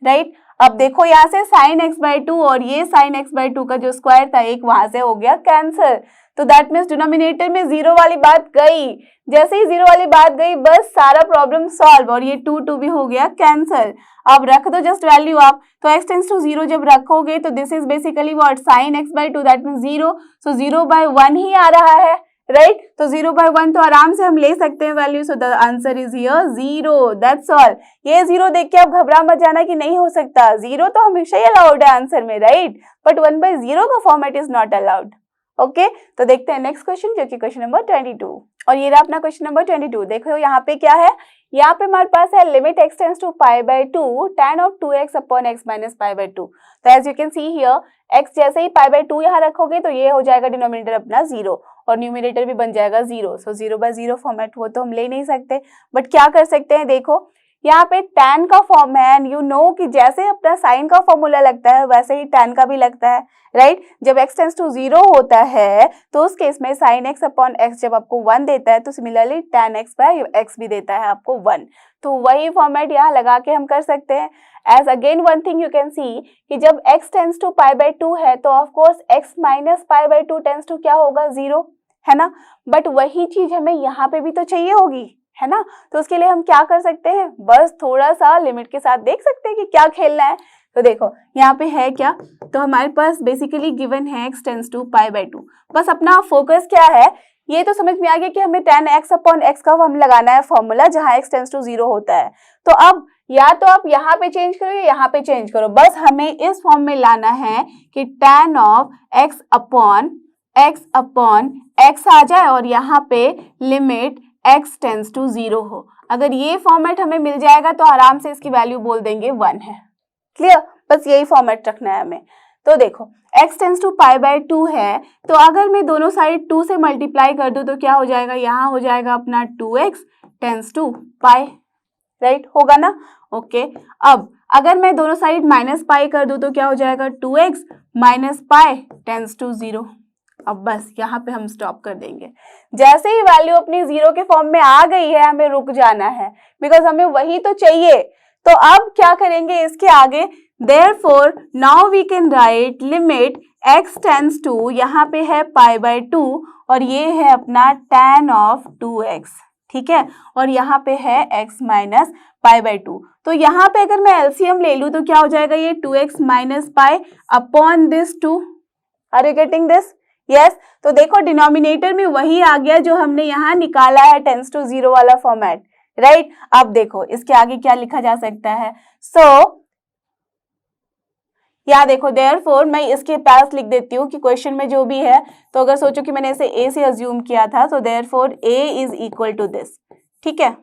right. अब देखो यहाँ से sin x/2 और ये sin x/2 का जो स्क्वायर था एक वहां से हो गया कैंसिल, तो दैट मीन्स डिनोमिनेटर में जीरो वाली बात गई। जैसे ही जीरो वाली बात गई बस सारा प्रॉब्लम सॉल्व, और ये 2 भी हो गया कैंसिल। अब रख दो जस्ट वैल्यू आप, तो x टेंड्स टू 0 जब रखोगे तो this is basically what sin x/2, that means 0, सो 0/1 ही आ रहा है, राइट? तो 0/1 तो आराम से हम ले सकते हैं value, so the answer is here 0, that's all. ये 0 देख के आप घबरा मत जाना कि नहीं हो सकता, 0 तो हमेशा ही अलाउड है आंसर में, राइट? बट 1/0 का format is not allowed. Okay, तो देखते हैं नेक्स्ट क्वेश्चन, जो कि क्वेश्चन नंबर 22, और ये रहा अपना क्वेश्चन नंबर 22। देखो यहाँ पे क्या है, यहाँ पे हमारे पास है limit x tends to π/2 tan of 2x upon x minus π/2। तो as you can see here, x जैसे ही π/2 यहाँ रखोगे तो ये हो जाएगा डिनोमिनेटर अपना 0 और न्यूमिनेटर भी बन जाएगा 0, सो 0/0 फॉर्मेट वो तो हम ले नहीं सकते, बट क्या कर सकते हैं, देखो यहाँ पे tan का फॉर्म है, एंड यू नो कि जैसे अपना sin का फॉर्मूला लगता है वैसे ही tan का भी लगता है, राइट? जब x टेंड्स टू 0 होता है तो उस केस में sin x अपॉन x जब आपको 1 देता है तो सिमिलरली tan x/x भी देता है आपको 1, तो वही फॉर्मेट यहाँ लगा के हम कर सकते हैं। As again one thing you can see कि जब x टेंड्स टू π/2 है तो of course x minus π/2 tends to क्या होगा, 0, है ना? बट वही चीज हमें यहाँ पे भी तो चाहिए होगी, है ना? तो उसके लिए हम क्या कर सकते हैं, बस थोड़ा सा लिमिट के साथ देख सकते हैं कि क्या खेलना है। तो देखो यहाँ पे है क्या, तो हमारे पास बेसिकली गिवन है x टेंड्स टू π/2, बस अपना फोकस क्या है ये तो समझ में आ गया कि हमें tan x अपॉन x का हम लगाना है फॉर्मूला जहाँ x टेंड्स टू 0 होता है। तो अब या तो आप यहाँ पे चेंज करो या यहाँ पे चेंज करो, बस हमें इस फॉर्म में लाना है कि tan of x upon x आ जाए और यहाँ पे लिमिट x टेंड्स टू 0 हो। अगर ये फॉर्मेट हमें मिल जाएगा तो आराम से इसकी वैल्यू बोल देंगे 1 है। क्लियर? बस यही फॉर्मेट रखना है हमें। तो देखो x टेंड्स टू π/2 है, तो अगर मैं दोनों साइड 2 से मल्टीप्लाई कर दूं तो क्या हो जाएगा, यहाँ हो जाएगा अपना 2x tends to pi, right? होगा ना? ओके, अब अगर मैं दोनों साइड माइनस पाई कर दूं तो क्या हो जाएगा, 2x minus pi tends to 0। अब बस यहाँ पे हम स्टॉप कर देंगे। जैसे ही वैल्यू अपनी 0 के फॉर्म में आ गई है हमें रुक जाना है, बिकॉज हमें वही तो चाहिए। तो अब क्या करेंगे इसके आगे, therefore now we can write limit x tends to, यहाँ पे है π/2 और ये है अपना tan of 2x, ठीक है? और यहाँ पे है x माइनस π/2। तो यहाँ पे अगर मैं एलसीएम ले लूँ तो क्या हो जाएगा, ये 2x minus pi upon this 2। Are you getting this? Yes. तो देखो डिनोमिनेटर में वही आ गया जो हमने यहाँ निकाला है टेंड्स टू 0 वाला फॉर्मेट, राइट? अब देखो इसके आगे क्या लिखा जा सकता है, सो या देखो देयरफॉर मैं इसके पास लिख देती हूँ कि क्वेश्चन में जो भी है, तो अगर सोचो कि मैंने इसे a से अज्यूम किया था, so therefore a is equal to this, ठीक है?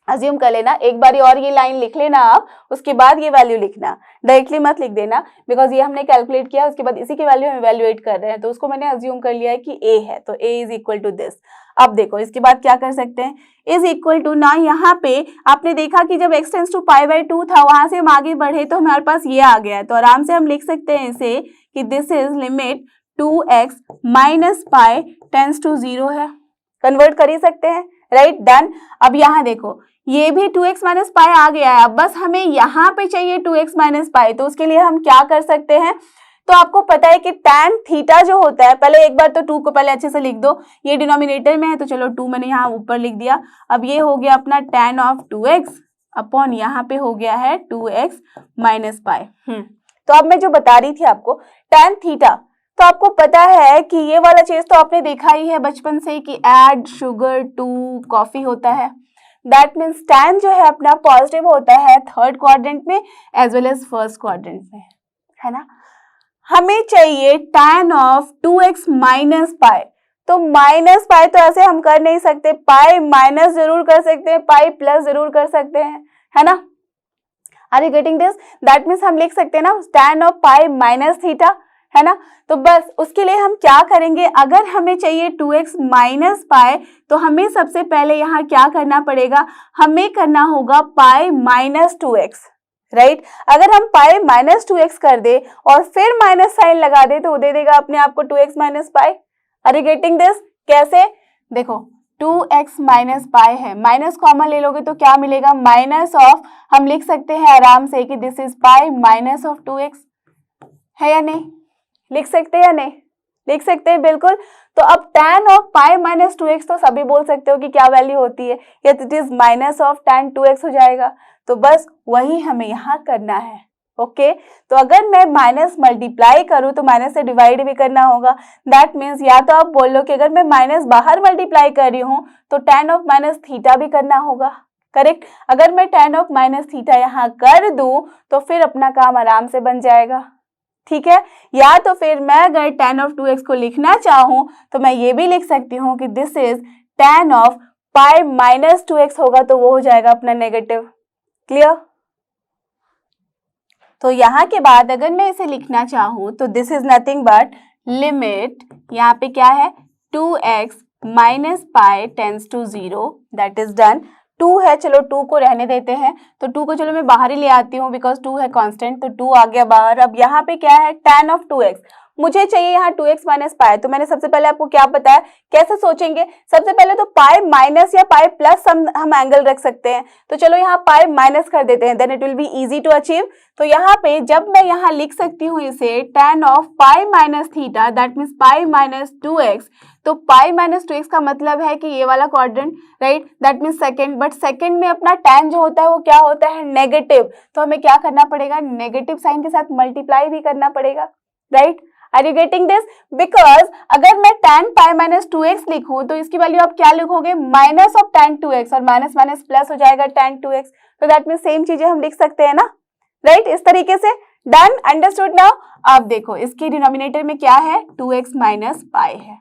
अज्यूम कर लेना, एक बारी और ये लाइन लिख लेना आप, उसके बाद ये वैल्यू लिखना, डायरेक्टली मत लिख देना, बिकॉज ये हमने कैलकुलेट किया, उसके बाद इसी की वैल्यू हम इवैल्यूएट कर रहे हैं, तो उसको मैंने अज्यूम कर लिया है कि a है, तो a is equal to this. अब देखो इसके बाद क्या कर सकते हैं, इज इक्वल टू ना, यहाँ पे आपने देखा कि जब x टेंड्स टू π/2 था वहां से हम आगे बढ़े तो हमारे पास ये आ गया है, तो आराम से हम लिख सकते हैं इसे कि this is limit 2x minus pi tends to 0 है। कन्वर्ट कर ही सकते हैं, राइट? डन। अब यहाँ देखो ये भी 2x माइनस पाई आ गया है, अब बस हमें यहाँ पे चाहिए 2x माइनस पाई, तो उसके लिए हम क्या कर सकते हैं, तो आपको पता है कि tan थीटा जो होता है, पहले एक बार तो 2 को पहले अच्छे से लिख दो, ये डिनोमिनेटर में है तो चलो 2 मैंने यहाँ ऊपर लिख दिया। अब ये हो गया अपना tan ऑफ 2x अपॉन यहाँ पे हो गया है 2x माइनस पाई। तो अब मैं जो बता रही थी आपको tan थीटा, तो आपको पता है कि ये वाला चीज तो आपने देखा ही है बचपन से कि एड शुगर टू कॉफी होता है, दैट मीन्स tan जो है अपना पॉजिटिव होता है थर्ड क्वाड्रेंट में as well as first quadrant में, है ना? हमें चाहिए tan of 2x minus pi, तो माइनस पाई तो ऐसे हम कर नहीं सकते, पाई माइनस जरूर कर सकते हैं, पाई प्लस जरूर कर सकते हैं, है ना? Are you getting this? That means हम लिख सकते हैं ना tan of pi minus theta, है ना? तो बस उसके लिए हम क्या करेंगे, अगर हमें चाहिए 2x माइनस पाई तो हमें सबसे पहले यहाँ क्या करना पड़ेगा, हमें करना होगा पाई माइनस 2x, राइट? अगर हम पाई माइनस 2x कर दे और फिर माइनस साइन लगा दे तो दे देगा अपने आप को 2x minus pi. Are you getting this? कैसे? देखो 2x माइनस पाई है, माइनस कॉमन ले लोगे तो क्या मिलेगा, माइनस ऑफ, हम लिख सकते हैं आराम से कि this is pi minus of 2x, है या नहीं, लिख सकते हैं या नहीं, लिख सकते हैं बिल्कुल। तो अब tan of pi minus 2x तो सभी बोल सकते हो कि क्या वैल्यू होती है, या it is minus of tan 2x हो जाएगा। तो बस वही हमें यहाँ करना है। ओके तो अगर मैं माइनस मल्टीप्लाई करूं तो माइनस से डिवाइड भी करना होगा। दैट मीन्स या तो आप बोल लो कि अगर मैं माइनस बाहर मल्टीप्लाई कर रही हूं तो tan ऑफ माइनस थीटा भी करना होगा, करेक्ट। अगर मैं tan ऑफ माइनस थीटा यहाँ कर दूं तो फिर अपना काम आराम से बन जाएगा, ठीक है। या तो फिर मैं अगर tan ऑफ 2x को लिखना चाहूं तो मैं ये भी लिख सकती हूँ कि this is tan of pi minus 2x होगा, तो वो हो जाएगा अपना नेगेटिव। क्लियर। तो यहाँ के बाद अगर मैं इसे लिखना चाहूँ तो this is nothing but limit, यहाँ पे क्या है 2x minus pi tends to 0, that is done. 2 है, चलो 2 को रहने देते हैं, तो 2 को चलो मैं बाहर ही ले आती हूँ बिकॉज 2 है कांस्टेंट, तो 2 आ गया बाहर। अब यहाँ पे क्या है tan ऑफ 2x, मुझे चाहिए यहाँ 2x माइनस पाई। तो मैंने सबसे पहले आपको क्या बताया, कैसे सोचेंगे, सबसे पहले तो पाई माइनस या पाई प्लस हम एंगल रख सकते हैं। तो चलो यहाँ पाई माइनस कर देते हैं, then it will be easy to achieve. तो यहाँ पे जब मैं यहाँ लिख सकती हूँ इसे tan of pi minus theta, that means pi minus 2x। तो पाई माइनस 2x का मतलब है कि ये वाला quadrant, right, that means second. But second में अपना tan जो होता है वो क्या होता है, नेगेटिव। तो हमें क्या करना पड़ेगा, नेगेटिव साइन के साथ मल्टीप्लाई भी करना पड़ेगा, right. Are you getting this? Because अगर मैं tan पाई माइनस 2x लिखूं तो इसकी वैल्यू आप क्या लिखोगे, माइनस ऑफ tan 2x, और माइनस माइनस प्लस हो जाएगा tan 2x। तो दैट मीन्स सेम चीजें हम लिख सकते हैं ना, राइट, इस तरीके से। Done, understood now. अब देखो इसके डिनोमिनेटर में क्या है, 2x माइनस पाई है।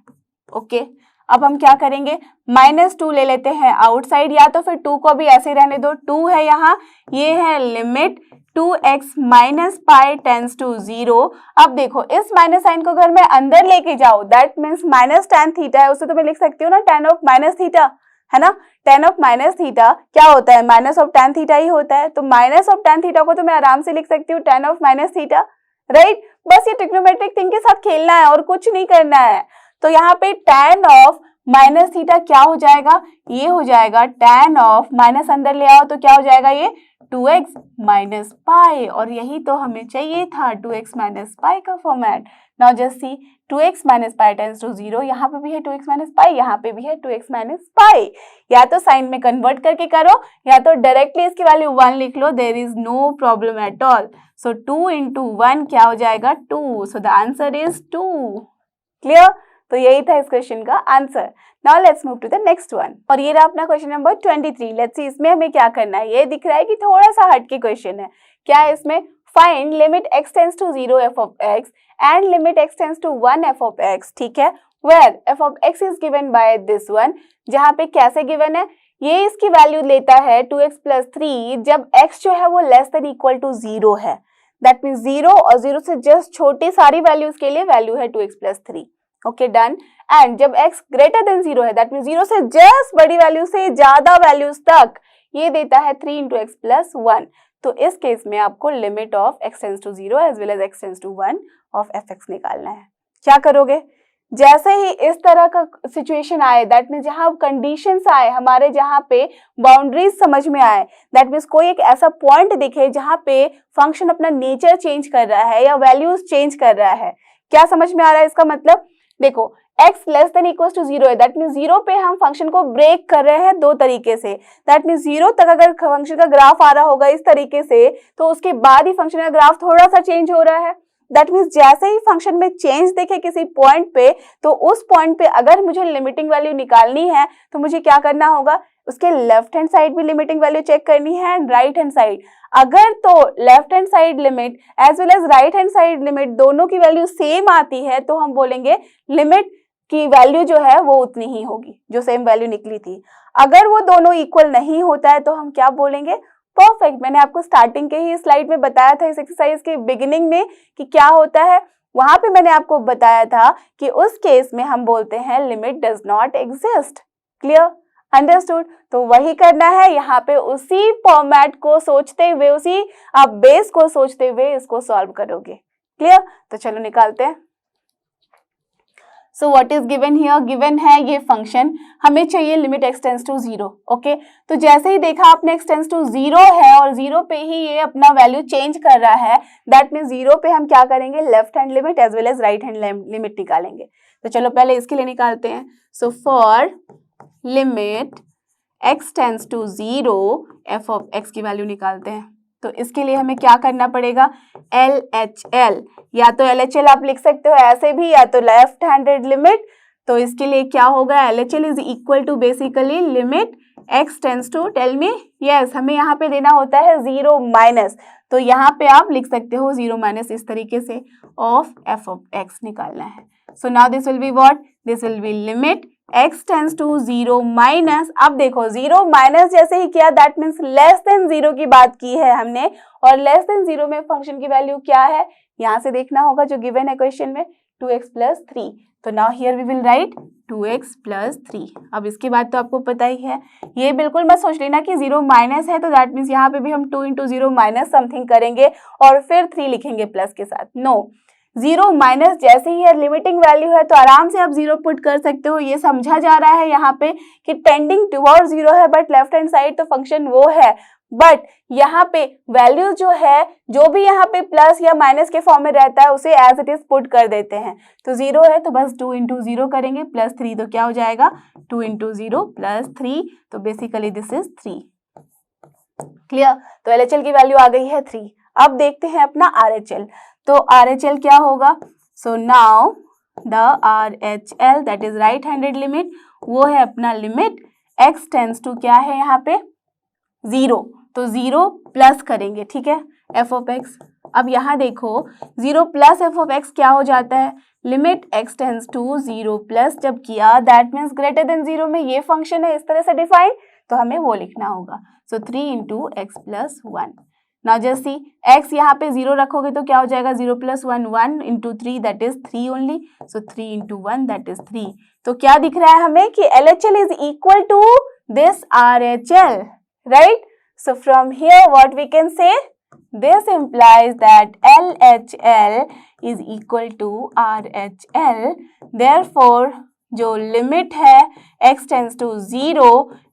ओके अब हम क्या करेंगे, -2 ले लेते हैं आउटसाइड, या तो फिर 2 को भी ऐसे रहने दो, 2 है यहाँ, ये है limit 2x minus pi tends to 0। अब देखो इस माइनस साइन को अगर मैं अंदर लेके जाऊं, that means minus tan theta है, उसे तो मैं लिख सकती हूँ ना tan ऑफ माइनस थीटा, है ना। tan ऑफ माइनस थीटा क्या होता है, माइनस ऑफ tan थीटा ही होता है। तो माइनस ऑफ tan थीटा को तो मैं आराम से लिख सकती हूँ tan of minus theta, right. बस ये ट्रिग्नोमेट्रिक थिंग के साथ खेलना है और कुछ नहीं करना है। तो यहाँ पे tan ऑफ माइनस थीटा क्या हो जाएगा, ये हो जाएगा tan ऑफ, माइनस अंदर ले आओ तो क्या हो जाएगा ये 2x माइनस पाई, और यही तो हमें चाहिए था 2x माइनस पाई का format. Now just see 2x minus pi tends to 0, यहाँ पे भी है 2x माइनस पाई, यहाँ पे भी है 2x माइनस पाई। या तो साइन में कन्वर्ट करके करो या तो डायरेक्टली इसकी वैल्यू 1 लिख लो, there is no problem at all. So 2 into 1 क्या हो जाएगा 2, so the answer is 2। Clear. तो यही था इस क्वेश्चन का answer. Now let's move to the next one, और ये रहा अपना क्वेश्चन नंबर 23। लेट्स सी इसमें हमें क्या करना है। ये दिख रहा है कि थोड़ा सा हटके क्वेश्चन है। क्या है इसमें, find limit x tends to 0 f of x and limit x tends to 1 f of x, ठीक है, where f of x is given by this one. जहाँ पे कैसे गिवन है, ये इसकी वैल्यू लेता है 2x प्लस 3 जब x जो है वो लेस देन इक्वल टू 0 है। दैट मीन्स 0 और 0 से जस्ट छोटी सारी वैल्यूज के लिए वैल्यू है 2x plus 3। Okay done. And जब x ग्रेटर देन 0 है, दैट मीन्स 0 से जस्ट बड़ी वैल्यू से ज्यादा वैल्यूज तक, ये देता है 3 into x प्लस 1। तो इस केस में आपको limit of x tends to 0 as well as x tends to 1 of fx निकालना है। क्या करोगे, जैसे ही इस तरह का सिचुएशन आए, दैट मीन्स जहां कंडीशंस आए हमारे, जहां पे बाउंड्रीज समझ में आए, दैट मीन्स कोई एक ऐसा पॉइंट दिखे जहां पे फंक्शन अपना नेचर चेंज कर रहा है या वैल्यूज चेंज कर रहा है। क्या समझ में आ रहा है इसका मतलब, देखो x less than equal to 0 है, दैट मीन्स 0 पे हम फंक्शन को ब्रेक कर रहे हैं दो तरीके से। दैट मीन्स 0 तक अगर फंक्शन का ग्राफ आ रहा होगा इस तरीके से, तो उसके बाद ही फंक्शन का ग्राफ थोड़ा सा चेंज हो रहा है। दैट मीन्स जैसे ही फंक्शन में चेंज दिखे किसी पॉइंट पे, तो उस पॉइंट पे अगर मुझे लिमिटिंग वैल्यू निकालनी है तो मुझे क्या करना होगा, उसके लेफ्ट हैंड साइड भी लिमिटिंग वैल्यू चेक करनी है एंड राइट हैंड साइड। अगर तो left hand side limit as well as right hand side limit दोनों की वैल्यू सेम आती है, तो हम बोलेंगे लिमिट की वैल्यू जो है वो उतनी ही होगी जो सेम वैल्यू निकली थी। अगर वो दोनों इक्वल नहीं होता है तो हम क्या बोलेंगे, परफेक्ट। मैंने आपको स्टार्टिंग के ही स्लाइड में बताया था इस एक्सरसाइज के बिगिनिंग में कि क्या होता है, वहां पे मैंने आपको बताया था कि उस केस में हम बोलते हैं limit does not exist. Clear, understood. तो वही करना है यहाँ पे, उसी फॉर्मेट को सोचते हुए, उसी आप बेस को सोचते हुए इसको सॉल्व करोगे। क्लियर, तो चलो निकालते हैं। So what is given here, given है ये फंक्शन, हमें चाहिए limit x tends to 0, okay. तो जैसे ही देखा आपने x टेंड्स टू 0 है और 0 पे ही ये अपना वैल्यू चेंज कर रहा है, दैट मीन्स 0 पे हम क्या करेंगे, left hand limit as well as right hand limit निकालेंगे। तो चलो पहले इसके लिए निकालते हैं। So for limit x tends to 0 f of x की वैल्यू निकालते हैं। तो इसके लिए हमें क्या करना पड़ेगा, LHL, या तो LHL आप लिख सकते हो ऐसे भी, या तो लेफ्ट हैंडेड लिमिट। तो इसके लिए क्या होगा, LHL is equal to basically limit x tends to, tell me, yes हमें यहाँ पे देना होता है 0 माइनस, तो यहाँ पे आप लिख सकते हो 0 माइनस इस तरीके से ऑफ f ऑफ x निकालना है। So now this will be what, this will be limit x tends to 0 minus, अब देखो 0 माइनस जैसे ही किया दैट मीन्स लेस देन 0 की बात की है हमने, और लेस देन 0 में फंक्शन की वैल्यू क्या है, यहाँ से देखना होगा जो गिवन है क्वेश्चन में, 2x प्लस 3। तो now here we will write 2x plus 3। अब इसके बाद तो आपको पता ही है, ये बिल्कुल मत सोच लेना कि 0 माइनस है तो दैट मीन्स यहाँ पे भी हम 2 इंटू 0 माइनस समथिंग करेंगे और फिर 3 लिखेंगे प्लस के साथ, नो। 0 माइनस जैसे ही लिमिटिंग वैल्यू है तो आराम से आप 0 पुट कर सकते हो। ये समझा जा रहा है यहाँ पे कि टेंडिंग टुवर्ड 0 है, बट लेफ्ट हैंड साइड तो फंक्शन वो है, बट यहाँ पे वैल्यू जो है, जो भी यहाँ पे प्लस या माइनस के फॉर्म में रहता है उसे एज इट इज पुट कर देते हैं। तो 0 है तो बस 2 इंटू 0 करेंगे प्लस 3, तो क्या हो जाएगा 2 इंटू 0 प्लस 3, तो बेसिकली दिस इज 3। क्लियर, तो LHL की वैल्यू आ गई है 3। अब देखते हैं अपना RHL। तो RHL क्या होगा, so now the RHL that is right handed limit, वो है अपना लिमिट x टेंड्स टू क्या है यहाँ पे 0, तो 0 प्लस करेंगे, ठीक है, f ऑफ x। अब यहाँ देखो 0 प्लस f ऑफ x क्या हो जाता है, limit x tends to 0 plus जब किया दैट मीन्स ग्रेटर देन 0 में ये फंक्शन है इस तरह से डिफाइन, तो हमें वो लिखना होगा। सो 3 into x plus 1। Now just see, x यहाँ पे 0 रखोगे तो क्या हो जाएगा, 0 plus 1, 1 into 3 that is 3 only, so 3 into 1 that is 3। तो क्या दिख रहा है हमें कि LHL is equal to this RHL, right. So from here what we can say, this implies that LHL is equal to RHL, therefore जो limit है x tends to 0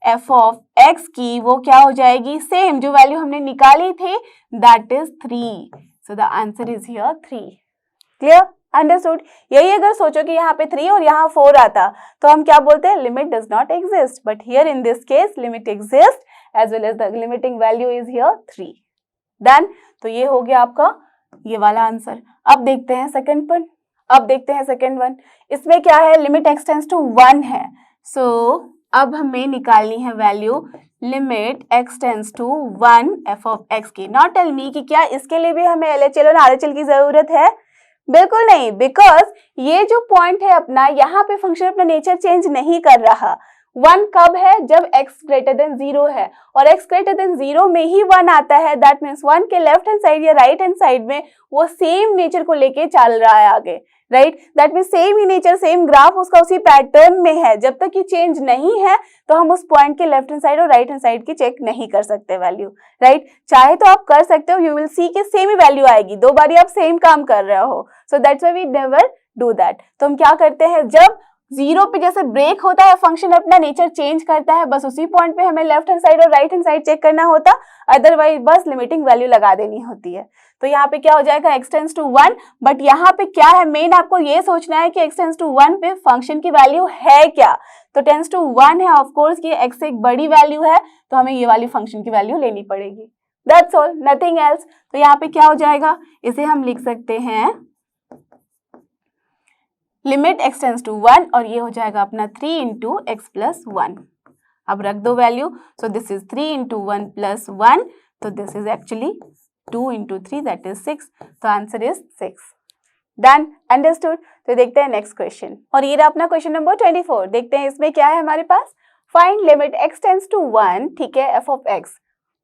f of x की वो क्या हो जाएगी, सेम जो value हमने निकाली थी that is 3। So the answer is here 3। Clear, understood. यही अगर सोचो कि यहाँ पे 3 और यहाँ 4 आता तो हम क्या बोलते हैं, limit does not exist, but here in this case limit exist as well as the limiting value is here 3. Done? तो ये हो गया आपका ये वाला आंसर। अब देखते हैं सेकंड वन। इसमें क्या है, लिमिट x टेंड्स टू 1 है, सो अब हमें निकालनी है value limit x tends to 1 f of x की। नॉट टेल मी कि क्या इसके लिए भी हमें LHL और RHL की जरूरत है, बिल्कुल नहीं, बिकॉज ये जो पॉइंट है अपना, यहाँ पे फंक्शन अपना नेचर चेंज नहीं कर रहा। 1 कब है, जब x ग्रेटर देन 0 है, और x ग्रेटर देन 0 में ही 1 आता है, दैट मीन्स 1 के लेफ्ट हैंड साइड या राइट हैंड साइड में वो सेम नेचर को लेके चल रहा है आगे, right. That means same he nature, same graph उसका उसी पैटर्न में है। जब तक ये चेंज नहीं है तो हम उस पॉइंट के लेफ्ट हैंड साइड और राइट हैंड साइड की चेक नहीं कर सकते वैल्यू, राइट। चाहे तो आप कर सकते हो, यू विल सी कि सेम ही वैल्यू आएगी, 2 बारी आप सेम काम कर रहे हो, so that's why we never do that. तो हम क्या करते हैं, जब 0 पे जैसे ब्रेक होता है फंक्शन अपना नेचर चेंज करता है, बस उसी पॉइंट पे हमें लेफ्ट हैंड साइड और राइट हैंड साइड चेक करना होता, अदरवाइज बस लिमिटिंग वैल्यू लगा देनी होती है। तो यहाँ पे क्या हो जाएगा, x टेंड्स टू 1, बट यहाँ पे क्या है, मेन आपको ये सोचना है कि x टेंड्स टू 1 पे फंक्शन की वैल्यू है क्या। तो टेंड्स टू 1 है, ऑफ कोर्स ये x से एक बड़ी वैल्यू है, तो हमें ये वाली फंक्शन की वैल्यू लेनी पड़ेगी, दैट्स ऑल, नथिंग एल्स। तो यहाँ पे क्या हो जाएगा, इसे हम लिख सकते हैं लिमिट x टेंड्स टू 1, और ये हो जाएगा अपना 3 इंटू x प्लस 1। अब रख दो value, so this is 3 into 1 plus 1, तो this is actually 2 into 3 that is 6, तो आंसर इज 6। Done, understood. तो देखते हैं नेक्स्ट क्वेश्चन, और ये रहा अपना क्वेश्चन नंबर 24। देखते हैं इसमें क्या है हमारे पास, find limit x tends to 1, ठीक है, f of x,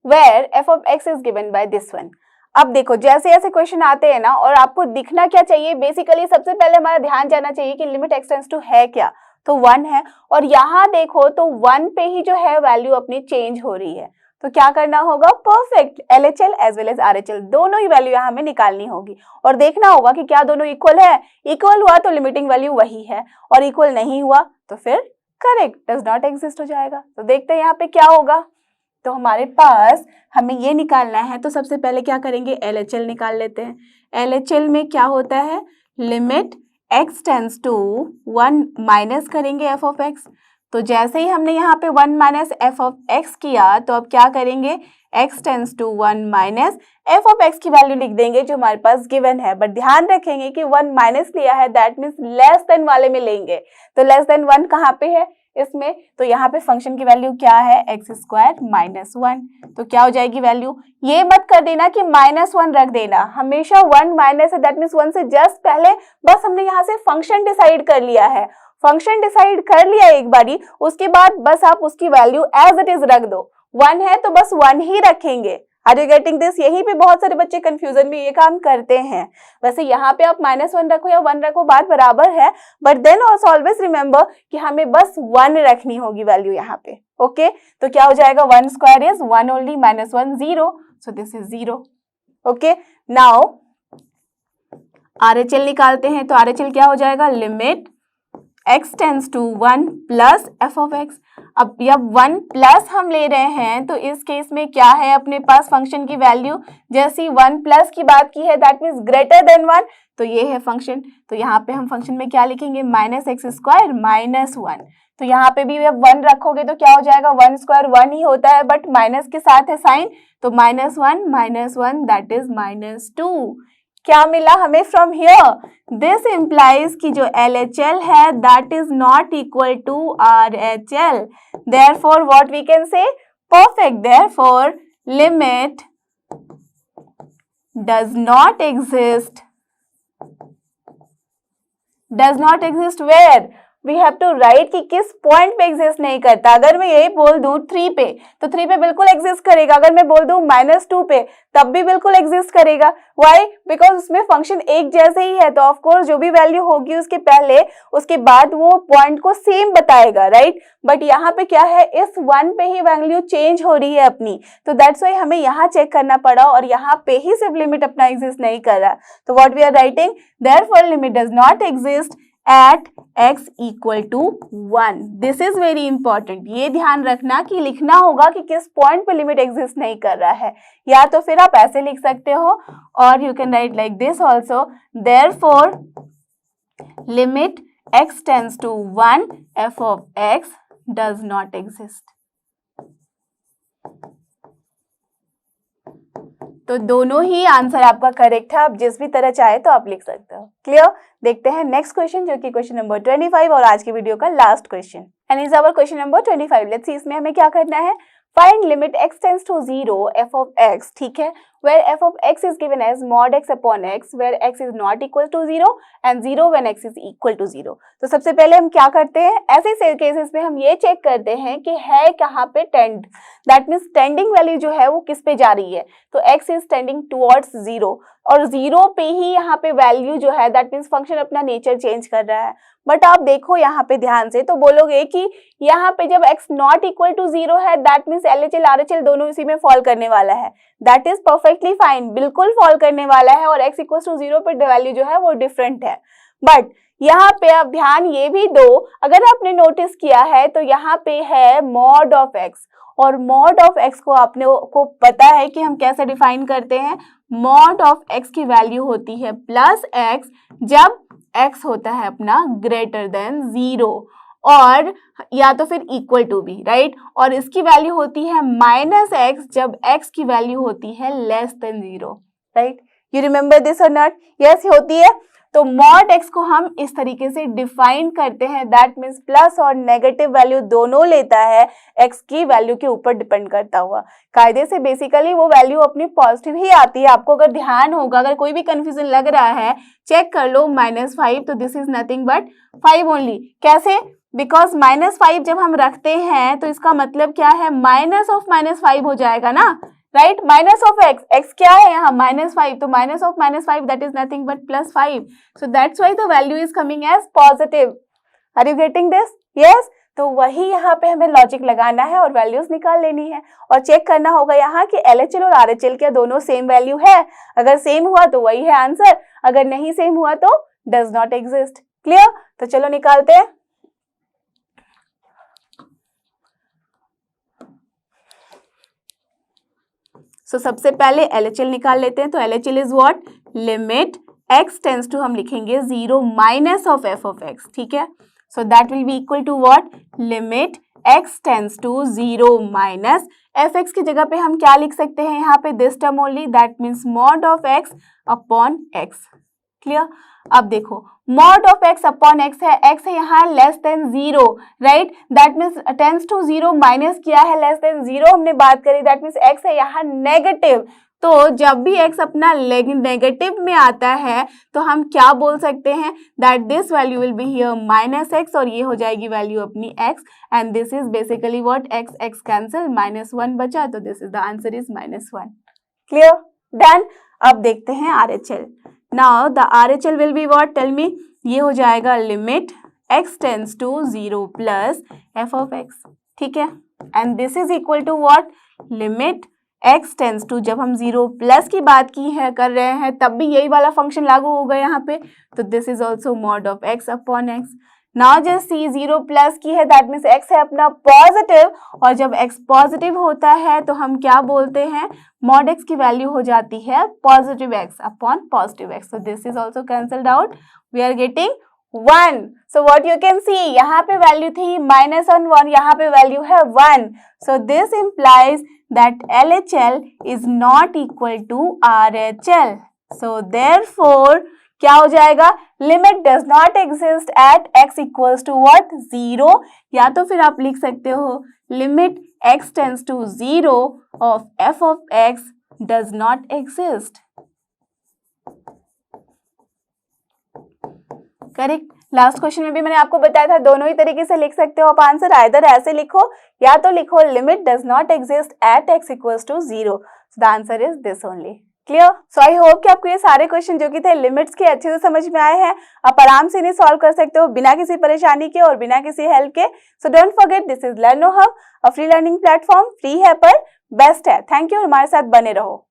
where f of x is given by this one. अब देखो जैसे ऐसे क्वेश्चन आते हैं ना, और आपको दिखना क्या चाहिए, बेसिकली सबसे पहले हमारा ध्यान जाना चाहिए कि लिमिट x टेंड्स टू है क्या, तो 1 है, और यहाँ देखो तो 1 पे ही जो है वैल्यू अपनी चेंज हो रही है, तो क्या करना होगा, perfect LHL as well as RHL दोनों ही वैल्यू यहाँ हमें निकालनी होगी और देखना होगा कि क्या दोनों इक्वल है। इक्वल हुआ तो लिमिटिंग वैल्यू वही है और इक्वल नहीं हुआ तो फिर करेक्ट डज नॉट एग्जिस्ट हो जाएगा। तो देखते हैं यहाँ पे क्या होगा। तो हमारे पास हमें ये निकालना है, तो सबसे पहले क्या करेंगे, LHL निकाल लेते हैं। LHL में क्या होता है, limit x tends to 1 minus करेंगे f ऑफ x। तो जैसे ही हमने यहाँ पे 1 माइनस f ऑफ x किया तो अब क्या करेंगे, x tends to 1 minus f of x की वैल्यू लिख देंगे जो हमारे पास गिवन है। बट ध्यान रखेंगे कि 1 माइनस लिया है, दैट मीन्स लेस देन वाले में लेंगे। तो लेस देन 1 कहाँ पे है इसमें, तो यहाँ पे फंक्शन की वैल्यू क्या है, एक्स स्क्वायर माइनस 1। तो क्या हो जाएगी वैल्यू, ये मत कर देना कि -1 रख देना, हमेशा 1 माइनस है, दैट मीन्स 1 से जस्ट पहले बस हमने यहाँ से फंक्शन डिसाइड कर लिया है। फंक्शन डिसाइड कर लिया एक बारी, उसके बाद बस आप उसकी वैल्यू एज इट इज रख दो। 1 है तो बस 1 ही रखेंगे। Are you getting this? यहीं पे बहुत सारे बच्चे कंफ्यूजन में ये काम करते हैं। वैसे यहाँ पे आप -1 रखो या 1 रखो बात बराबर है, but then also always remember कि हमें बस 1 रखनी होगी वैल्यू यहाँ पे। ओके तो क्या हो जाएगा, 1 square is 1 only, -1 0, so this is 0। Okay now RHL निकालते हैं, तो RHL क्या हो जाएगा, limit x tends to 1 plus f of x। अब जब 1 प्लस हम ले रहे हैं तो इस केस में क्या है अपने पास फंक्शन की वैल्यू, जैसी 1 प्लस की बात की है दैट मीन्स ग्रेटर देन 1, तो ये है फंक्शन। तो यहाँ पे हम फंक्शन में क्या लिखेंगे, माइनस एक्स स्क्वायर माइनस 1। तो यहाँ पे भी जब 1 रखोगे तो क्या हो जाएगा, 1 स्क्वायर 1 ही होता है बट माइनस के साथ है साइन, तो -1 दैट इज -2। क्या मिला हमें फ्रॉम हियर, दिस इम्प्लाइज कि जो LHL है that is not equal to RHL, therefore what we can say, perfect, therefore limit does not exist where, we have to write कि किस पॉइंट पे एग्जिस्ट नहीं करता। अगर मैं यही बोल दूं 3 पे तो 3 पे बिल्कुल एग्जिस्ट करेगा, अगर मैं बोल दूं -2 पे तब भी बिल्कुल एग्जिस्ट करेगा। व्हाई, बिकॉज उसमें फंक्शन एक जैसे ही है, तो ऑफ कोर्स जो भी वैल्यू होगी उसके पहले उसके बाद वो पॉइंट को सेम बताएगा, राइट। बट यहाँ पे क्या है, इस 1 पे ही वैल्यू चेंज हो रही है अपनी, तो दैट्स वाई हमें यहाँ चेक करना पड़ा और यहाँ पे ही सिर्फ लिमिट अपना एग्जिस्ट नहीं कर रहा। तो what we are writing, therefore limit does not exist at x equal to 1। This is very important, ये ध्यान रखना कि लिखना होगा कि किस पॉइंट पे लिमिट एग्जिस्ट नहीं कर रहा है, या तो फिर आप ऐसे लिख सकते हो और you can write like this also, therefore limit x tends to 1 f of x does not exist। तो दोनों ही आंसर आपका करेक्ट है, आप जिस भी तरह चाहे तो आप लिख सकते हो। क्लियर? देखते हैं नेक्स्ट क्वेश्चन जो कि क्वेश्चन नंबर 25 और आज की वीडियो का last question, and is our question number 25। Let's see इसमें हमें क्या करना है, find limit x tends to 0 f of x, ठीक है, where f of x is given as mod x upon x where x is not equal to 0 and 0 when x is equal to 0। तो सबसे पहले हम क्या करते हैं, ऐसे केसेस में हम ये चेक करते हैं कि है कहाँ पे tend, that means tending value जो है वो किस पे जा रही है, तो x इज टेंडिंग टुवर्ड्स 0 और 0 पे ही यहाँ पे वैल्यू जो है दैट मीन्स फंक्शन अपना नेचर चेंज कर रहा है। बट आप देखो यहाँ पे ध्यान से तो बोलोगे कि यहाँ पे जब x नॉट इक्वल टू 0 है दैट मीन्स LHL RHL दोनों इसी में फॉल करने वाला है, दैट इज परफेक्टली फाइन, बिल्कुल फॉल करने वाला है और x इक्वल टू 0 पे वैल्यू जो है वो डिफरेंट है। बट यहाँ पे आप ध्यान ये भी दो, अगर आपने नोटिस किया है तो यहाँ पे है मॉड ऑफ x, और मॉड ऑफ x को आपने को पता है कि हम कैसे डिफाइन करते हैं, मॉड ऑफ x की वैल्यू होती है प्लस x जब x होता है अपना ग्रेटर देन 0 और या तो फिर इक्वल टू भी, राइट, और इसकी वैल्यू होती है -x जब x की वैल्यू होती है less than 0, right. You remember this और नॉट? यस होती है। तो मॉड x को हम इस तरीके से डिफाइन करते हैं, दैट मीन्स प्लस और नेगेटिव वैल्यू दोनों लेता है, x की वैल्यू के ऊपर डिपेंड करता हुआ। कायदे से बेसिकली वो वैल्यू अपनी पॉजिटिव ही आती है। आपको अगर ध्यान होगा, अगर कोई भी कंफ्यूजन लग रहा है चेक कर लो, -5 तो this is nothing but 5 only. कैसे? बिकॉज -5 जब हम रखते हैं तो इसका मतलब क्या है, माइनस ऑफ -5 हो जाएगा ना, राइट, माइनस ऑफ x क्या है यहाँ -5, तो minus of -5 that is nothing but +5, so that's why the value is coming as positive. Are you getting this? Yes. तो वही यहाँ पे हमें लॉजिक लगाना है और वैल्यूज निकाल लेनी है और चेक करना होगा यहाँ कि LHL और RHL के दोनों सेम वैल्यू है। अगर सेम हुआ तो वही है आंसर, अगर नहीं सेम हुआ तो डज नॉट एग्जिस्ट। क्लियर? तो चलो निकालते हैं। सो सबसे पहले LHL निकाल लेते हैं। तो LHL is what? Limit x tends to, हम लिखेंगे 0 minus of f of x, ठीक है। So that will be equal to what? Limit x tends to 0 minus fx की जगह पे हम क्या लिख सकते हैं यहाँ पे? This term only, that means mod of x upon x। Clear? अब देखो mod of x upon x है यहाँ less than 0, right? That means tends to 0 minus किया है लेस देन 0 हमने बात करी, दैट मीन्स x है यहाँ नेगेटिव। तो जब भी x अपना नेगेटिव में आता है तो हम क्या बोल सकते हैं? That this value will be here minus x और ये हो जाएगी वैल्यू अपनी x and this is basically what? x cancel, -1 बचा, तो this is the answer is -1। Clear? Done. अब देखते हैं RHL। Now the RHL will be what? Tell me. ये हो जाएगा limit x tends to 0 plus f of x, ठीक है। And this is equal to what? Limit x tends to, जब हम 0 प्लस की बात की है कर रहे हैं तब भी यही वाला फंक्शन लागू होगा यहाँ पे, तो this is also mod of x upon x। Now just C 0 plus की है, दैट मीन्स x है अपना पॉजिटिव, और जब x पॉजिटिव होता है तो हम क्या बोलते हैं? मॉड x की वैल्यू हो जाती है positive x upon positive x। So this is also cancelled out, we are getting 1। So what you can see, यहाँ पे वैल्यू थी -1, यहाँ पे वैल्यू है 1। So this implies that LHL is not equal to RHL. So therefore क्या हो जाएगा? Limit does not exist at x equals to what? 0, या तो फिर आप लिख सकते हो limit x tends to 0 of f of x does not exist. Correct. Last question में भी मैंने आपको बताया था दोनों ही तरीके से लिख सकते हो आप आंसर, आइदर ऐसे लिखो या तो लिखो limit does not exist at x equals to 0। The answer is this only. Clear? So I hope कि आपको ये सारे क्वेश्चन जो कि थे लिमिट्स के अच्छे से समझ में आए हैं। आप आराम से इन्हें सॉल्व कर सकते हो बिना किसी परेशानी के और बिना किसी हेल्प के। So don't forget, this is लर्नो hub, a free learning platform, free है पर बेस्ट है। थैंक यू, हमारे साथ बने रहो।